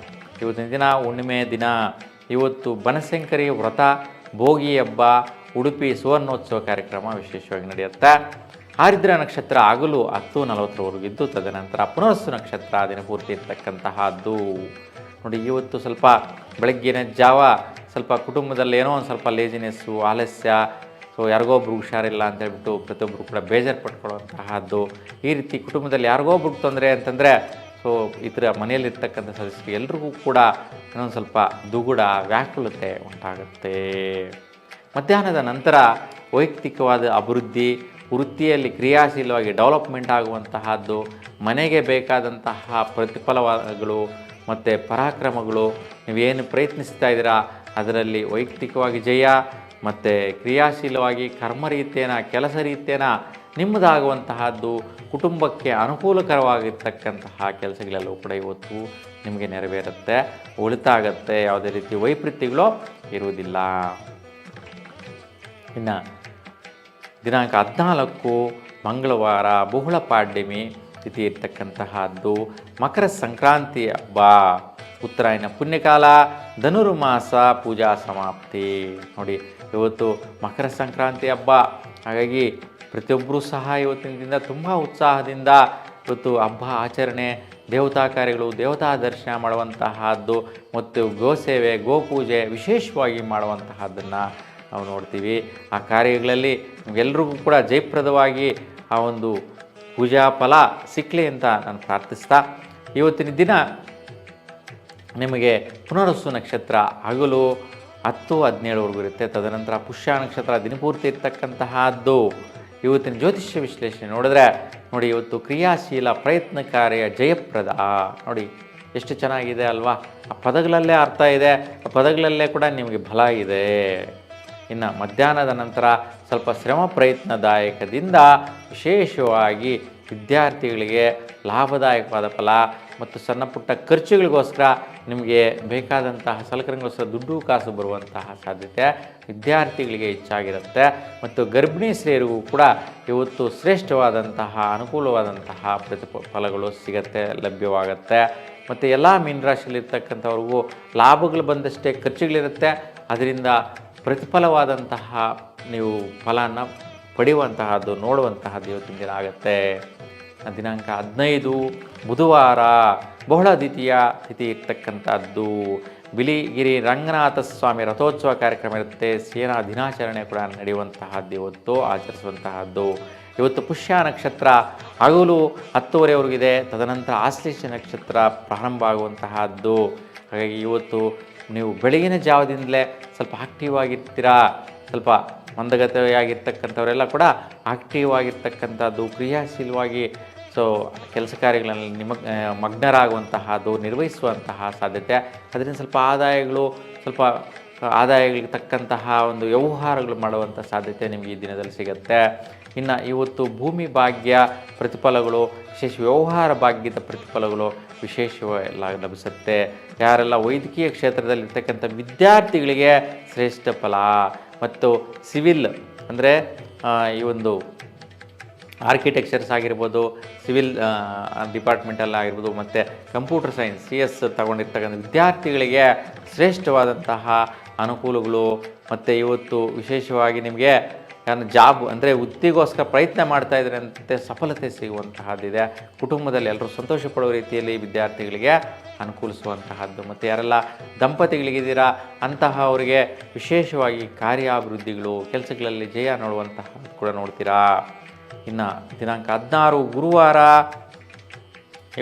ಇವತ್ತಿನ ದಿನ ಹುಣ್ಣಿಮೆ ದಿನ. ಇವತ್ತು ಬನಶಂಕರಿ ವ್ರತ, ಭೋಗಿ ಹಬ್ಬ, ಉಡುಪಿ ಸುವರ್ಣೋತ್ಸವ ಕಾರ್ಯಕ್ರಮ ವಿಶೇಷವಾಗಿ ನಡೆಯುತ್ತೆ. ಆರಿದ್ರ ನಕ್ಷತ್ರ ಹಗಲು 10:40ರವರೆಗಿದ್ದು, ತದನಂತರ ಪುನರ್ವಸು ನಕ್ಷತ್ರ ದಿನಪೂರ್ತಿ ಇರ್ತಕ್ಕಂತಹದ್ದು. ನೋಡಿ, ಇವತ್ತು ಸ್ವಲ್ಪ ಬೆಳಗ್ಗಿನ ಜಾವ ಸ್ವಲ್ಪ ಕುಟುಂಬದಲ್ಲಿ ಏನೋ ಒಂದು ಸ್ವಲ್ಪ ಲೇಜಿನೆಸ್ಸು, ಆಲಸ್ಯ, ಯಾರಿಗೊಬ್ರು ಹುಷಾರಿಲ್ಲ ಅಂತೇಳ್ಬಿಟ್ಟು ಪ್ರತಿಯೊಬ್ಬರು ಕೂಡ ಬೇಜಾರು ಪಟ್ಕೊಳ್ಳುವಂತಹದ್ದು. ಈ ರೀತಿ ಕುಟುಂಬದಲ್ಲಿ ಯಾರಿಗೊಬ್ರಿಗೆ ತೊಂದರೆ ಅಂತಂದರೆ ಈ ಥರ ಮನೆಯಲ್ಲಿರ್ತಕ್ಕಂಥ ಸದಸ್ಯರು ಎಲ್ರಿಗೂ ಕೂಡ ಇನ್ನೊಂದು ಸ್ವಲ್ಪ ದುಗುಡ, ವ್ಯಾಕುಲತೆ ಉಂಟಾಗುತ್ತೆ. ಮಧ್ಯಾಹ್ನದ ನಂತರ ವೈಯಕ್ತಿಕವಾದ ಅಭಿವೃದ್ಧಿ, ವೃತ್ತಿಯಲ್ಲಿ ಕ್ರಿಯಾಶೀಲವಾಗಿ ಡೆವಲಪ್ಮೆಂಟ್ ಆಗುವಂತಹದ್ದು, ಮನೆಗೆ ಬೇಕಾದಂತಹ ಪ್ರತಿಫಲಗಳು ಮತ್ತು ಪರಾಕ್ರಮಗಳು, ನೀವೇನು ಪ್ರಯತ್ನಿಸ್ತಾ ಇದ್ದೀರಾ ಅದರಲ್ಲಿ ವೈಯಕ್ತಿಕವಾಗಿ ಜಯ ಮತ್ತು ಕ್ರಿಯಾಶೀಲವಾಗಿ ಕರ್ಮ ರೀತಿಯೇನ, ಕೆಲಸ ರೀತಿಯೇನ ನಿಮ್ಮದಾಗುವಂತಹದ್ದು, ಕುಟುಂಬಕ್ಕೆ ಅನುಕೂಲಕರವಾಗಿರ್ತಕ್ಕಂತಹ ಕೆಲಸಗಳೆಲ್ಲವೂ ಕೂಡ ಇವತ್ತು ನಿಮಗೆ ನೆರವೇರುತ್ತೆ, ಒಳಿತಾಗತ್ತೆ. ಯಾವುದೇ ರೀತಿ ವೈಪರೀತ್ಯಗಳು ಇರುವುದಿಲ್ಲ. ಇನ್ನು ದಿನಾಂಕ 14 ಮಂಗಳವಾರ, ಬಹುಳ ಪಾಡ್ಯಮಿ ತಿಥಿ ಇರ್ತಕ್ಕಂತಹದ್ದು. ಮಕರ ಸಂಕ್ರಾಂತಿ ಹಬ್ಬ, ಉತ್ತರಾಯಣ ಪುಣ್ಯಕಾಲ, ಧನುರ್ಮಾಸ ಪೂಜಾ ಸಮಾಪ್ತಿ. ನೋಡಿ, ಇವತ್ತು ಮಕರ ಸಂಕ್ರಾಂತಿ ಹಬ್ಬ. ಹಾಗಾಗಿ ಪ್ರತಿಯೊಬ್ಬರೂ ಸಹ ಇವತ್ತಿನ ದಿನ ತುಂಬ ಉತ್ಸಾಹದಿಂದ ಇವತ್ತು ಹಬ್ಬ ಆಚರಣೆ, ದೇವತಾ ಕಾರ್ಯಗಳು, ದೇವತಾ ದರ್ಶನ ಮಾಡುವಂತಹದ್ದು ಮತ್ತು ಗೋಸೇವೆ, ಗೋಪೂಜೆ ವಿಶೇಷವಾಗಿ ಮಾಡುವಂತಹದ್ದನ್ನು ನಾವು ನೋಡ್ತೀವಿ. ಆ ಕಾರ್ಯಗಳಲ್ಲಿ ಎಲ್ಲರಿಗೂ ಕೂಡ ಜಯಪ್ರದವಾಗಿ ಆ ಒಂದು ಪೂಜಾ ಫಲ ಸಿಕ್ಕಲಿ ಅಂತ ನಾನು ಪ್ರಾರ್ಥಿಸ್ತಾ, ಇವತ್ತಿನ ದಿನ ನಿಮಗೆ ಪುನರ್ವಸು ನಕ್ಷತ್ರ ಹಗಲು 10:17ವರೆಗೂ ಇರುತ್ತೆ. ತದನಂತರ ಪುಷ್ಯ ನಕ್ಷತ್ರ ದಿನಪೂರ್ತಿ ಇರ್ತಕ್ಕಂತಹದ್ದು. ಇವತ್ತಿನ ಜ್ಯೋತಿಷ್ಯ ವಿಶ್ಲೇಷಣೆ ನೋಡಿದ್ರೆ ನೋಡಿ, ಇವತ್ತು ಕ್ರಿಯಾಶೀಲ ಪ್ರಯತ್ನಕಾರಿಯ ಜಯಪ್ರದ. ನೋಡಿ ಎಷ್ಟು ಚೆನ್ನಾಗಿದೆ ಅಲ್ವಾ? ಆ ಪದಗಳಲ್ಲೇ ಅರ್ಥ ಇದೆ, ಆ ಪದಗಳಲ್ಲೇ ಕೂಡ ನಿಮಗೆ ಬಲ ಇದೆ. ಇನ್ನು ಮಧ್ಯಾಹ್ನದ ನಂತರ ಸ್ವಲ್ಪ ಶ್ರಮ ಪ್ರಯತ್ನದಾಯಕದಿಂದ ವಿಶೇಷವಾಗಿ ವಿದ್ಯಾರ್ಥಿಗಳಿಗೆ ಲಾಭದಾಯಕವಾದ ಫಲ ಮತ್ತು ಸಣ್ಣ ಪುಟ್ಟ ಖರ್ಚುಗಳಿಗೋಸ್ಕರ ನಿಮಗೆ ಬೇಕಾದಂತಹ ಸಲಕರಣೆಗೋಸ್ಕರ ದುಡ್ಡು ಕಾಸು ಬರುವಂತಹ ಸಾಧ್ಯತೆ ವಿದ್ಯಾರ್ಥಿಗಳಿಗೆ ಹೆಚ್ಚಾಗಿರುತ್ತೆ. ಮತ್ತು ಗರ್ಭಿಣಿ ಸ್ತ್ರೀಯರಿಗೂ ಕೂಡ ಇವತ್ತು ಶ್ರೇಷ್ಠವಾದಂತಹ ಅನುಕೂಲವಾದಂತಹ ಪ್ರತಿಫಲಗಳು ಸಿಗತ್ತೆ, ಲಭ್ಯವಾಗುತ್ತೆ. ಮತ್ತು ಎಲ್ಲ ಮೀನರಾಶಿಯಲ್ಲಿರ್ತಕ್ಕಂಥವ್ರಿಗೂ ಲಾಭಗಳು ಬಂದಷ್ಟೇ ಖರ್ಚುಗಳಿರುತ್ತೆ. ಅದರಿಂದ ಪ್ರತಿಫಲವಾದಂತಹ ನೀವು ಫಲನ ಪಡೆಯುವಂತಹದ್ದು, ನೋಡುವಂತಹದ್ದು ಇವತ್ತಿನ ದಿನ ಆಗುತ್ತೆ. ದಿನಾಂಕ 15 ಬುಧವಾರ, ಬಹಳ ದ್ವಿತೀಯ ತಿಥಿ ಇರ್ತಕ್ಕಂಥದ್ದು. ಬಿಳಿಗಿರಿ ರಂಗನಾಥ ಸ್ವಾಮಿ ರಥೋತ್ಸವ ಕಾರ್ಯಕ್ರಮ ಇರುತ್ತೆ. ಸೇನಾ ದಿನಾಚರಣೆ ಕೂಡ ನಡೆಯುವಂತಹದ್ದು, ಇವತ್ತು ಆಚರಿಸುವಂತಹದ್ದು. ಇವತ್ತು ಪುಷ್ಯ ನಕ್ಷತ್ರ ಹಗಲು 10:30ವರೆಗಿದೆ. ತದನಂತರ ಆಶ್ಲೇಷ ನಕ್ಷತ್ರ ಪ್ರಾರಂಭ ಆಗುವಂತಹದ್ದು. ಹಾಗಾಗಿ ಇವತ್ತು ನೀವು ಬೆಳಗಿನ ಜಾವದಿಂದಲೇ ಸ್ವಲ್ಪ ಆಕ್ಟಿವ್ ಆಗಿರ್ತೀರಾ. ಸ್ವಲ್ಪ ಮಂದಗತಿಯಾಗಿರ್ತಕ್ಕಂಥವರೆಲ್ಲ ಕೂಡ ಆಕ್ಟಿವ್ ಆಗಿರ್ತಕ್ಕಂಥದ್ದು, ಕ್ರಿಯಾಶೀಲವಾಗಿ ಕೆಲಸ ಕಾರ್ಯಗಳಲ್ಲಿ ಮಗ್ನರಾಗುವಂತಹದ್ದು, ನಿರ್ವಹಿಸುವಂತಹ ಸಾಧ್ಯತೆ. ಅದರಿಂದ ಸ್ವಲ್ಪ ಆದಾಯಗಳಿಗೆ ತಕ್ಕಂತಹ ಒಂದು ವ್ಯವಹಾರಗಳು ಮಾಡುವಂಥ ಸಾಧ್ಯತೆ ನಿಮಗೆ ಈ ದಿನದಲ್ಲಿ ಸಿಗುತ್ತೆ. ಇನ್ನು ಇವತ್ತು ಭೂಮಿ ಭಾಗ್ಯ ಪ್ರತಿಫಲಗಳು, ವಿಶೇಷ ವ್ಯವಹಾರ ಭಾಗ್ಯದ ಪ್ರತಿಫಲಗಳು ವಿಶೇಷವಾಗಿ ಲಭಿಸುತ್ತೆ. ಯಾರೆಲ್ಲ ವೈದ್ಯಕೀಯ ಕ್ಷೇತ್ರದಲ್ಲಿರ್ತಕ್ಕಂಥ ವಿದ್ಯಾರ್ಥಿಗಳಿಗೆ ಶ್ರೇಷ್ಠ ಫಲ. ಮತ್ತು ಸಿವಿಲ್ ಅಂದರೆ ಈ ಒಂದು ಆರ್ಕಿಟೆಕ್ಚರ್ಸ್ ಆಗಿರ್ಬೋದು, ಸಿವಿಲ್ ಡಿಪಾರ್ಟ್ಮೆಂಟಲ್ಲಿ ಆಗಿರ್ಬೋದು, ಮತ್ತು ಕಂಪ್ಯೂಟರ್ ಸೈನ್ಸ್ CS ತಗೊಂಡಿರ್ತಕ್ಕಂಥ ವಿದ್ಯಾರ್ಥಿಗಳಿಗೆ ಶ್ರೇಷ್ಠವಾದಂತಹ ಅನುಕೂಲಗಳು. ಮತ್ತು ಇವತ್ತು ವಿಶೇಷವಾಗಿ ನಿಮಗೆ ಜಾಬ್ ಅಂದರೆ ವೃತ್ತಿಗೋಸ್ಕರ ಪ್ರಯತ್ನ ಮಾಡ್ತಾ ಇದ್ದಾರೆ ಅಂತ ಸಫಲತೆ ಸಿಗುವಂತಹದ್ದಿದೆ. ಕುಟುಂಬದಲ್ಲಿ ಎಲ್ಲರೂ ಸಂತೋಷ ಪಡುವ ರೀತಿಯಲ್ಲಿ ವಿದ್ಯಾರ್ಥಿಗಳಿಗೆ ಅನುಕೂಲಿಸುವಂತಹದ್ದು. ಮತ್ತು ಯಾರೆಲ್ಲ ದಂಪತಿಗಳಿಗಿದ್ದೀರಾ ಅಂತಹವರಿಗೆ ವಿಶೇಷವಾಗಿ ಕಾರ್ಯಾಭಿವೃದ್ಧಿಗಳು, ಕೆಲಸಗಳಲ್ಲಿ ಜಯ ನೋಡುವಂತಹದ್ದು ಕೂಡ ನೋಡ್ತೀರಾ. ಇನ್ನು ದಿನಾಂಕ 16 ಗುರುವಾರ,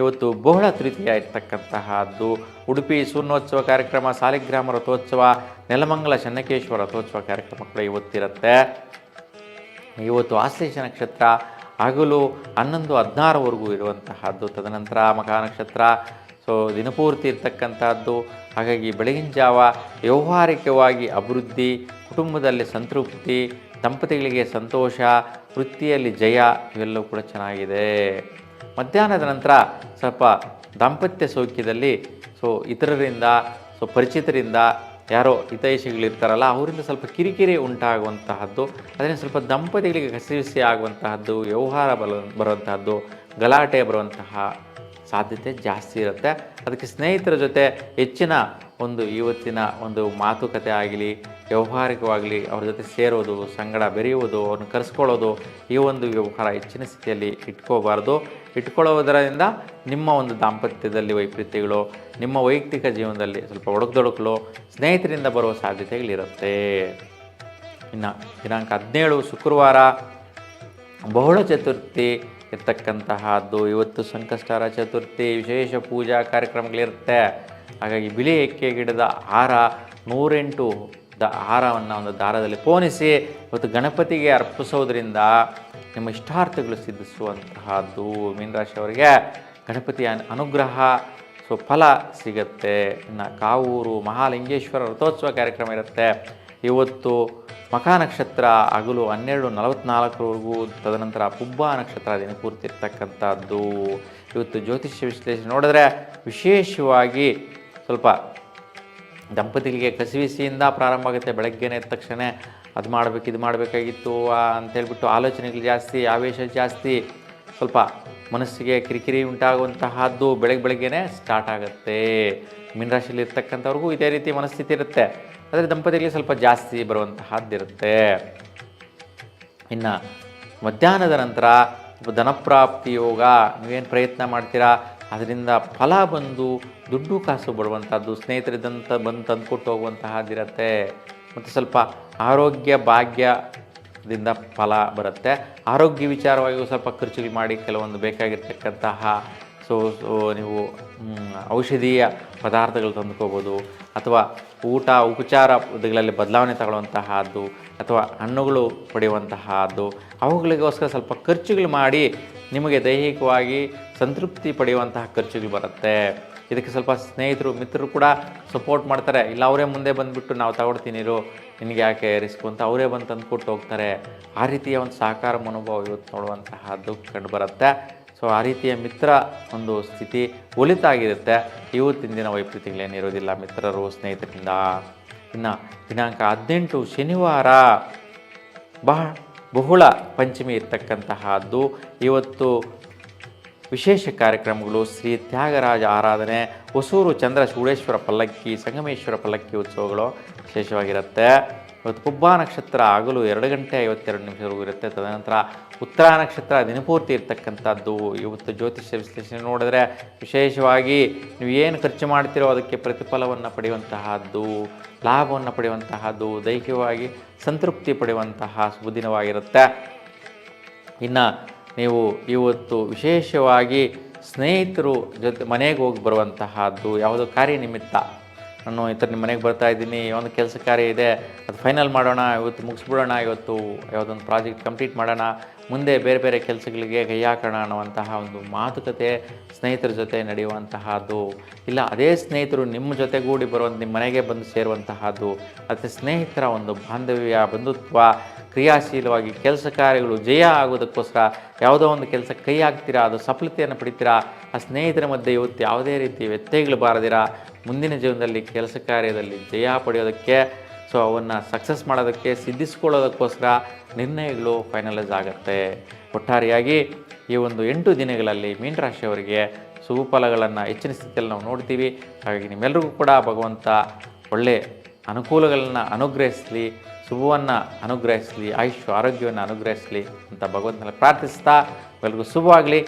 ಇವತ್ತು ಬಹುಳ ತೃತೀಯ ಇರ್ತಕ್ಕಂತಹದ್ದು. ಉಡುಪಿ ಸೂರ್ಣೋತ್ಸವ ಕಾರ್ಯಕ್ರಮ, ಸಾಲಿಗ್ರಾಮ ರಥೋತ್ಸವ, ನೆಲಮಂಗಲ ಚೆನ್ನಕೇಶ್ವರ ರಥೋತ್ಸವ ಕಾರ್ಯಕ್ರಮ ಕೂಡ ಇವತ್ತಿರುತ್ತೆ. ಇವತ್ತು ಆಶ್ಲೇಷ ನಕ್ಷತ್ರ ಹಗಲು 11:16ವರೆಗೂ ಇರುವಂತಹದ್ದು. ತದನಂತರ ಮಖ ನಕ್ಷತ್ರ ದಿನಪೂರ್ತಿ ಇರ್ತಕ್ಕಂಥದ್ದು. ಹಾಗಾಗಿ ಬೆಳಗಿನ ಜಾವ ವ್ಯಾವಹಾರಿಕವಾಗಿ ಅಭಿವೃದ್ಧಿ, ಕುಟುಂಬದಲ್ಲಿ ಸಂತೃಪ್ತಿ, ದಂಪತಿಗಳಿಗೆ ಸಂತೋಷ, ವೃತ್ತಿಯಲ್ಲಿ ಜಯ, ಇವೆಲ್ಲವೂ ಕೂಡ ಚೆನ್ನಾಗಿದೆ. ಮಧ್ಯಾಹ್ನದ ನಂತರ ಸ್ವಲ್ಪ ದಾಂಪತ್ಯ ಸೌಖ್ಯದಲ್ಲಿ ಇತರರಿಂದ ಪರಿಚಿತರಿಂದ ಯಾರೋ ಹಿತೈಷಿಗಳಿರ್ತಾರಲ್ಲ ಅವರಿಂದ ಸ್ವಲ್ಪ ಕಿರಿಕಿರಿ ಉಂಟಾಗುವಂತಹದ್ದು. ಅದರಿಂದ ಸ್ವಲ್ಪ ದಂಪತಿಗಳಿಗೆ ಕಸಿವಿಸಿ ಆಗುವಂತಹದ್ದು, ವ್ಯವಹಾರ ಬರುವಂತಹದ್ದು, ಗಲಾಟೆ ಬರುವಂತಹ ಸಾಧ್ಯತೆ ಜಾಸ್ತಿ ಇರುತ್ತೆ. ಅದಕ್ಕೆ ಸ್ನೇಹಿತರ ಜೊತೆ ಹೆಚ್ಚಿನ ಇವತ್ತಿನ ಮಾತುಕತೆ ಆಗಲಿ, ವ್ಯಾವಹಾರಿಕವಾಗಲಿ ಅವ್ರ ಜೊತೆ ಸೇರೋದು, ಸಂಗಡ ಬೆರೆಯುವುದು, ಅವ್ರನ್ನ ಕರೆಸ್ಕೊಳ್ಳೋದು, ಈ ವ್ಯವಹಾರ ಹೆಚ್ಚಿನ ಸ್ಥಿತಿಯಲ್ಲಿ ಇಟ್ಕೋಬಾರ್ದು. ಇಟ್ಕೊಳ್ಳೋದರಿಂದ ನಿಮ್ಮ ದಾಂಪತ್ಯದಲ್ಲಿ ವೈಪರೀತ್ಯಗಳು, ನಿಮ್ಮ ವೈಯಕ್ತಿಕ ಜೀವನದಲ್ಲಿ ಸ್ವಲ್ಪ ಒಡಕುದೊಡಕಲು ಸ್ನೇಹಿತರಿಂದ ಬರುವ ಸಾಧ್ಯತೆಗಳಿರುತ್ತೆ. ಇನ್ನು ದಿನಾಂಕ 17 ಶುಕ್ರವಾರ, ಬಹಳ ಚತುರ್ಥಿ ಇರ್ತಕ್ಕಂತಹದ್ದು. ಇವತ್ತು ಸಂಕಷ್ಟಹರ ಚತುರ್ಥಿ, ವಿಶೇಷ ಪೂಜಾ ಕಾರ್ಯಕ್ರಮಗಳಿರುತ್ತೆ. ಹಾಗಾಗಿ ಬಿಳಿ ಎಕ್ಕೆ ಗಿಡದ ಹಾರ 108 ಹಾರವನ್ನು ದಾರದಲ್ಲಿ ಪೋಣಿಸಿ ಇವತ್ತು ಗಣಪತಿಗೆ ಅರ್ಪಿಸೋದ್ರಿಂದ ನಿಮ್ಮ ಇಷ್ಟಾರ್ಥಗಳು ಸಿದ್ಧಿಸುವಂತಹದ್ದು. ಮೀನರಾಶಿಯವರಿಗೆ ಗಣಪತಿಯ ಅನುಗ್ರಹ ಫಲ ಸಿಗುತ್ತೆ. ಇನ್ನು ಕಾವೂರು ಮಹಾಲಿಂಗೇಶ್ವರ ರಥೋತ್ಸವ ಕಾರ್ಯಕ್ರಮ ಇರುತ್ತೆ. ಇವತ್ತು ಮಖ ನಕ್ಷತ್ರ ಹಗಲು 12:44ವರೆಗೂ, ತದನಂತರ ಪುಬ್ಬ ನಕ್ಷತ್ರ ದಿನಪೂರ್ತಿ ಇರ್ತಕ್ಕಂಥದ್ದು. ಇವತ್ತು ಜ್ಯೋತಿಷ್ಯ ವಿಶ್ಲೇಷಣೆ ನೋಡಿದ್ರೆ ವಿಶೇಷವಾಗಿ ಸ್ವಲ್ಪ ದಂಪತಿಗಳಿಗೆ ಕಸಿವಿಸಿಯಿಂದ ಪ್ರಾರಂಭ ಆಗುತ್ತೆ. ಬೆಳಗ್ಗೆನೇ ಎದ್ದ ತಕ್ಷಣ ಅದು ಮಾಡಬೇಕು, ಇದು ಮಾಡಬೇಕಾಗಿತ್ತು ಅಂತೇಳ್ಬಿಟ್ಟು ಆಲೋಚನೆಗಳು ಜಾಸ್ತಿ, ಆವೇಶ ಜಾಸ್ತಿ, ಸ್ವಲ್ಪ ಮನಸ್ಸಿಗೆ ಕಿರಿಕಿರಿ ಉಂಟಾಗುವಂತಹದ್ದು ಬೆಳಗ್ಗೆನೇ ಸ್ಟಾರ್ಟ್ ಆಗುತ್ತೆ. ಮೀನರಾಶಿಯಲ್ಲಿ ಇರ್ತಕ್ಕಂಥವ್ರಿಗೂ ಇದೇ ರೀತಿ ಮನಸ್ಥಿತಿ ಇರುತ್ತೆ. ಆದರೆ ದಂಪತಿಗಳಿಗೆ ಸ್ವಲ್ಪ ಜಾಸ್ತಿ ಬರುವಂತಹದ್ದಿರುತ್ತೆ. ಇನ್ನು ಮಧ್ಯಾಹ್ನದ ನಂತರ ಧನಪ್ರಾಪ್ತಿ ಯೋಗ, ನೀವೇನು ಪ್ರಯತ್ನ ಮಾಡ್ತೀರಾ ಅದರಿಂದ ಫಲ ಬಂದು ದುಡ್ಡು ಕಾಸು ಬರುವಂಥದ್ದು, ಸ್ನೇಹಿತರಿದ್ದಂಥ ಬಂದು ತಂದುಕೊಟ್ಟು ಹೋಗುವಂತಹದ್ದಿರುತ್ತೆ. ಮತ್ತು ಸ್ವಲ್ಪ ಆರೋಗ್ಯ ಭಾಗ್ಯದಿಂದ ಫಲ ಬರುತ್ತೆ. ಆರೋಗ್ಯ ವಿಚಾರವಾಗಿಯೂ ಸ್ವಲ್ಪ ಖರ್ಚುಗಳು ಮಾಡಿ ಕೆಲವೊಂದು ಬೇಕಾಗಿರ್ತಕ್ಕಂತಹ ಸೊ ನೀವು ಔಷಧೀಯ ಪದಾರ್ಥಗಳು ತಂದುಕೋಬೋದು, ಅಥವಾ ಉಪಚಾರಗಳಲ್ಲಿ ಬದಲಾವಣೆ ತಗೊಳ್ಳುವಂತಹದ್ದು, ಅಥವಾ ಹಣ್ಣುಗಳು ಪಡೆಯುವಂತಹದ್ದು, ಅವುಗಳಿಗೋಸ್ಕರ ಸ್ವಲ್ಪ ಖರ್ಚುಗಳು ಮಾಡಿ ನಿಮಗೆ ದೈಹಿಕವಾಗಿ ಸಂತೃಪ್ತಿ ಪಡೆಯುವಂತಹ ಖರ್ಚುಗಳು ಬರುತ್ತೆ. ಇದಕ್ಕೆ ಸ್ವಲ್ಪ ಸ್ನೇಹಿತರು ಮಿತ್ರರು ಕೂಡ ಸಪೋರ್ಟ್ ಮಾಡ್ತಾರೆ. ಇಲ್ಲ ಅವರೇ ಮುಂದೆ ಬಂದುಬಿಟ್ಟು ನಾವು ತಗೊಳ್ತೀನಿ ನಿನಗೆ ಯಾಕೆ ರಿಸ್ಕು ಅಂತ ಅವರೇ ಬಂದು ತಂದುಕೊಟ್ಟು ಹೋಗ್ತಾರೆ. ಆ ರೀತಿಯ ಒಂದು ಸಹಕಾರ ಮನೋಭಾವ ಇವತ್ತು ನೋಡುವಂತಹದ್ದು ಕಂಡುಬರುತ್ತೆ. ಸೊ ಆ ರೀತಿಯ ಮಿತ್ರ ಒಂದು ಸ್ಥಿತಿ ಒಳಿತಾಗಿರುತ್ತೆ. ಇವತ್ತಿನ ದಿನ ವೈಪರೀತ್ಯಗಳೇನಿರೋದಿಲ್ಲ ಮಿತ್ರರು ಸ್ನೇಹಿತರಿಂದ. ಇನ್ನು ದಿನಾಂಕ 18 ಶನಿವಾರ ಬಹುಳ ಪಂಚಮಿ ಇರ್ತಕ್ಕಂತಹದ್ದು. ಇವತ್ತು ವಿಶೇಷ ಕಾರ್ಯಕ್ರಮಗಳು, ಶ್ರೀ ತ್ಯಾಗರಾಜ ಆರಾಧನೆ, ಹೊಸೂರು ಚಂದ್ರಚೂಡೇಶ್ವರ ಪಲ್ಲಕ್ಕಿ, ಸಂಗಮೇಶ್ವರ ಪಲ್ಲಕ್ಕಿ ಉತ್ಸವಗಳು ವಿಶೇಷವಾಗಿರುತ್ತೆ. ಇವತ್ತು ಪುಬ್ಬ ನಕ್ಷತ್ರ ಹಗಲು 2 ಗಂಟೆ 52 ನಿಮಿಷವರೆಗೂ ಇರುತ್ತೆ. ತದನಂತರ ಉತ್ತರ ನಕ್ಷತ್ರ ದಿನಪೂರ್ತಿ ಇರ್ತಕ್ಕಂಥದ್ದು. ಇವತ್ತು ಜ್ಯೋತಿಷ್ಯ ವಿಶ್ಲೇಷಣೆ ನೋಡಿದ್ರೆ ವಿಶೇಷವಾಗಿ ನೀವು ಏನು ಖರ್ಚು ಮಾಡ್ತೀರೋ ಅದಕ್ಕೆ ಪ್ರತಿಫಲವನ್ನು ಪಡೆಯುವಂತಹದ್ದು, ಲಾಭವನ್ನು ಪಡೆಯುವಂತಹದ್ದು, ದೈಹಿಕವಾಗಿ ಸಂತೃಪ್ತಿ ಪಡೆಯುವಂತಹ ಶುಭ ದಿನವಾಗಿರುತ್ತೆ. ಇನ್ನು ನೀವು ಇವತ್ತು ವಿಶೇಷವಾಗಿ ಸ್ನೇಹಿತರು ಜೊತೆ ಮನೆಗೆ ಹೋಗಿ ಬರುವಂತಹದ್ದು, ಯಾವುದೋ ಕಾರ್ಯನಿಮಿತ್ತ ನಾನು ಈ ಥರ ನಿಮ್ಮ ಮನೆಗೆ ಬರ್ತಾ ಇದ್ದೀನಿ, ಒಂದು ಕೆಲಸ ಕಾರ್ಯ ಇದೆ, ಅದು ಫೈನಲ್ ಮಾಡೋಣ, ಇವತ್ತು ಮುಗಿಸ್ಬಿಡೋಣ, ಇವತ್ತು ಯಾವುದೊಂದು ಪ್ರಾಜೆಕ್ಟ್ ಕಂಪ್ಲೀಟ್ ಮಾಡೋಣ, ಮುಂದೆ ಬೇರೆ ಬೇರೆ ಕೆಲಸಗಳಿಗೆ ಕೈ ಹಾಕೋಣ ಅನ್ನುವಂತಹ ಒಂದು ಮಾತುಕತೆ ಸ್ನೇಹಿತರ ಜೊತೆ ನಡೆಯುವಂತಹದ್ದು. ಇಲ್ಲ ಅದೇ ಸ್ನೇಹಿತರು ನಿಮ್ಮ ಜೊತೆಗೂಡಿ ಬರುವಂಥ ನಿಮ್ಮ ಮನೆಗೆ ಬಂದು ಸೇರುವಂತಹದ್ದು. ಮತ್ತು ಸ್ನೇಹಿತರ ಒಂದು ಬಾಂಧವ್ಯ, ಬಂಧುತ್ವ, ಕ್ರಿಯಾಶೀಲವಾಗಿ ಕೆಲಸ ಕಾರ್ಯಗಳು ಜಯ ಆಗೋದಕ್ಕೋಸ್ಕರ ಯಾವುದೋ ಒಂದು ಕೆಲಸ ಕೈ ಹಾಕ್ತೀರಾ, ಅದು ಸಫಲತೆಯನ್ನು ಪಡಿತೀರಾ. ಆ ಸ್ನೇಹಿತರ ಮಧ್ಯೆ ಇವತ್ತು ಯಾವುದೇ ರೀತಿ ವ್ಯತ್ಯಯಗಳು ಬಾರದಿರ ಮುಂದಿನ ಜೀವನದಲ್ಲಿ ಕೆಲಸ ಕಾರ್ಯದಲ್ಲಿ ಜಯ ಪಡೆಯೋದಕ್ಕೆ, ಸೊ ಅವನ್ನು ಸಕ್ಸಸ್ ಮಾಡೋದಕ್ಕೆ, ಸಿದ್ಧಿಸ್ಕೊಳ್ಳೋದಕ್ಕೋಸ್ಕರ ನಿರ್ಣಯಗಳು ಫೈನಲೈಸ್ ಆಗುತ್ತೆ. ಒಟ್ಟಾರೆಯಾಗಿ ಈ ಒಂದು 8 ದಿನಗಳಲ್ಲಿ ಮೀನರಾಶಿಯವರಿಗೆ ಶುಭ ಫಲಗಳನ್ನು ಹೆಚ್ಚಿನ ಸ್ಥಿತಿಯಲ್ಲಿ ನಾವು ನೋಡ್ತೀವಿ. ಹಾಗಾಗಿ ನಿಮ್ಮೆಲ್ಲರಿಗೂ ಕೂಡ ಭಗವಂತ ಒಳ್ಳೆಯ ಅನುಕೂಲಗಳನ್ನು ಅನುಗ್ರಹಿಸಲಿ, ಶುಭವನ್ನು ಅನುಗ್ರಹಿಸಲಿ, ಆಯುಷ್ಯ ಆರೋಗ್ಯವನ್ನು ಅನುಗ್ರಹಿಸಲಿ ಅಂತ ಭಗವಂತನಲ್ಲಿ ಪ್ರಾರ್ಥಿಸ್ತಾ ಎಲ್ಲರಿಗೂ ಶುಭವಾಗಲಿ.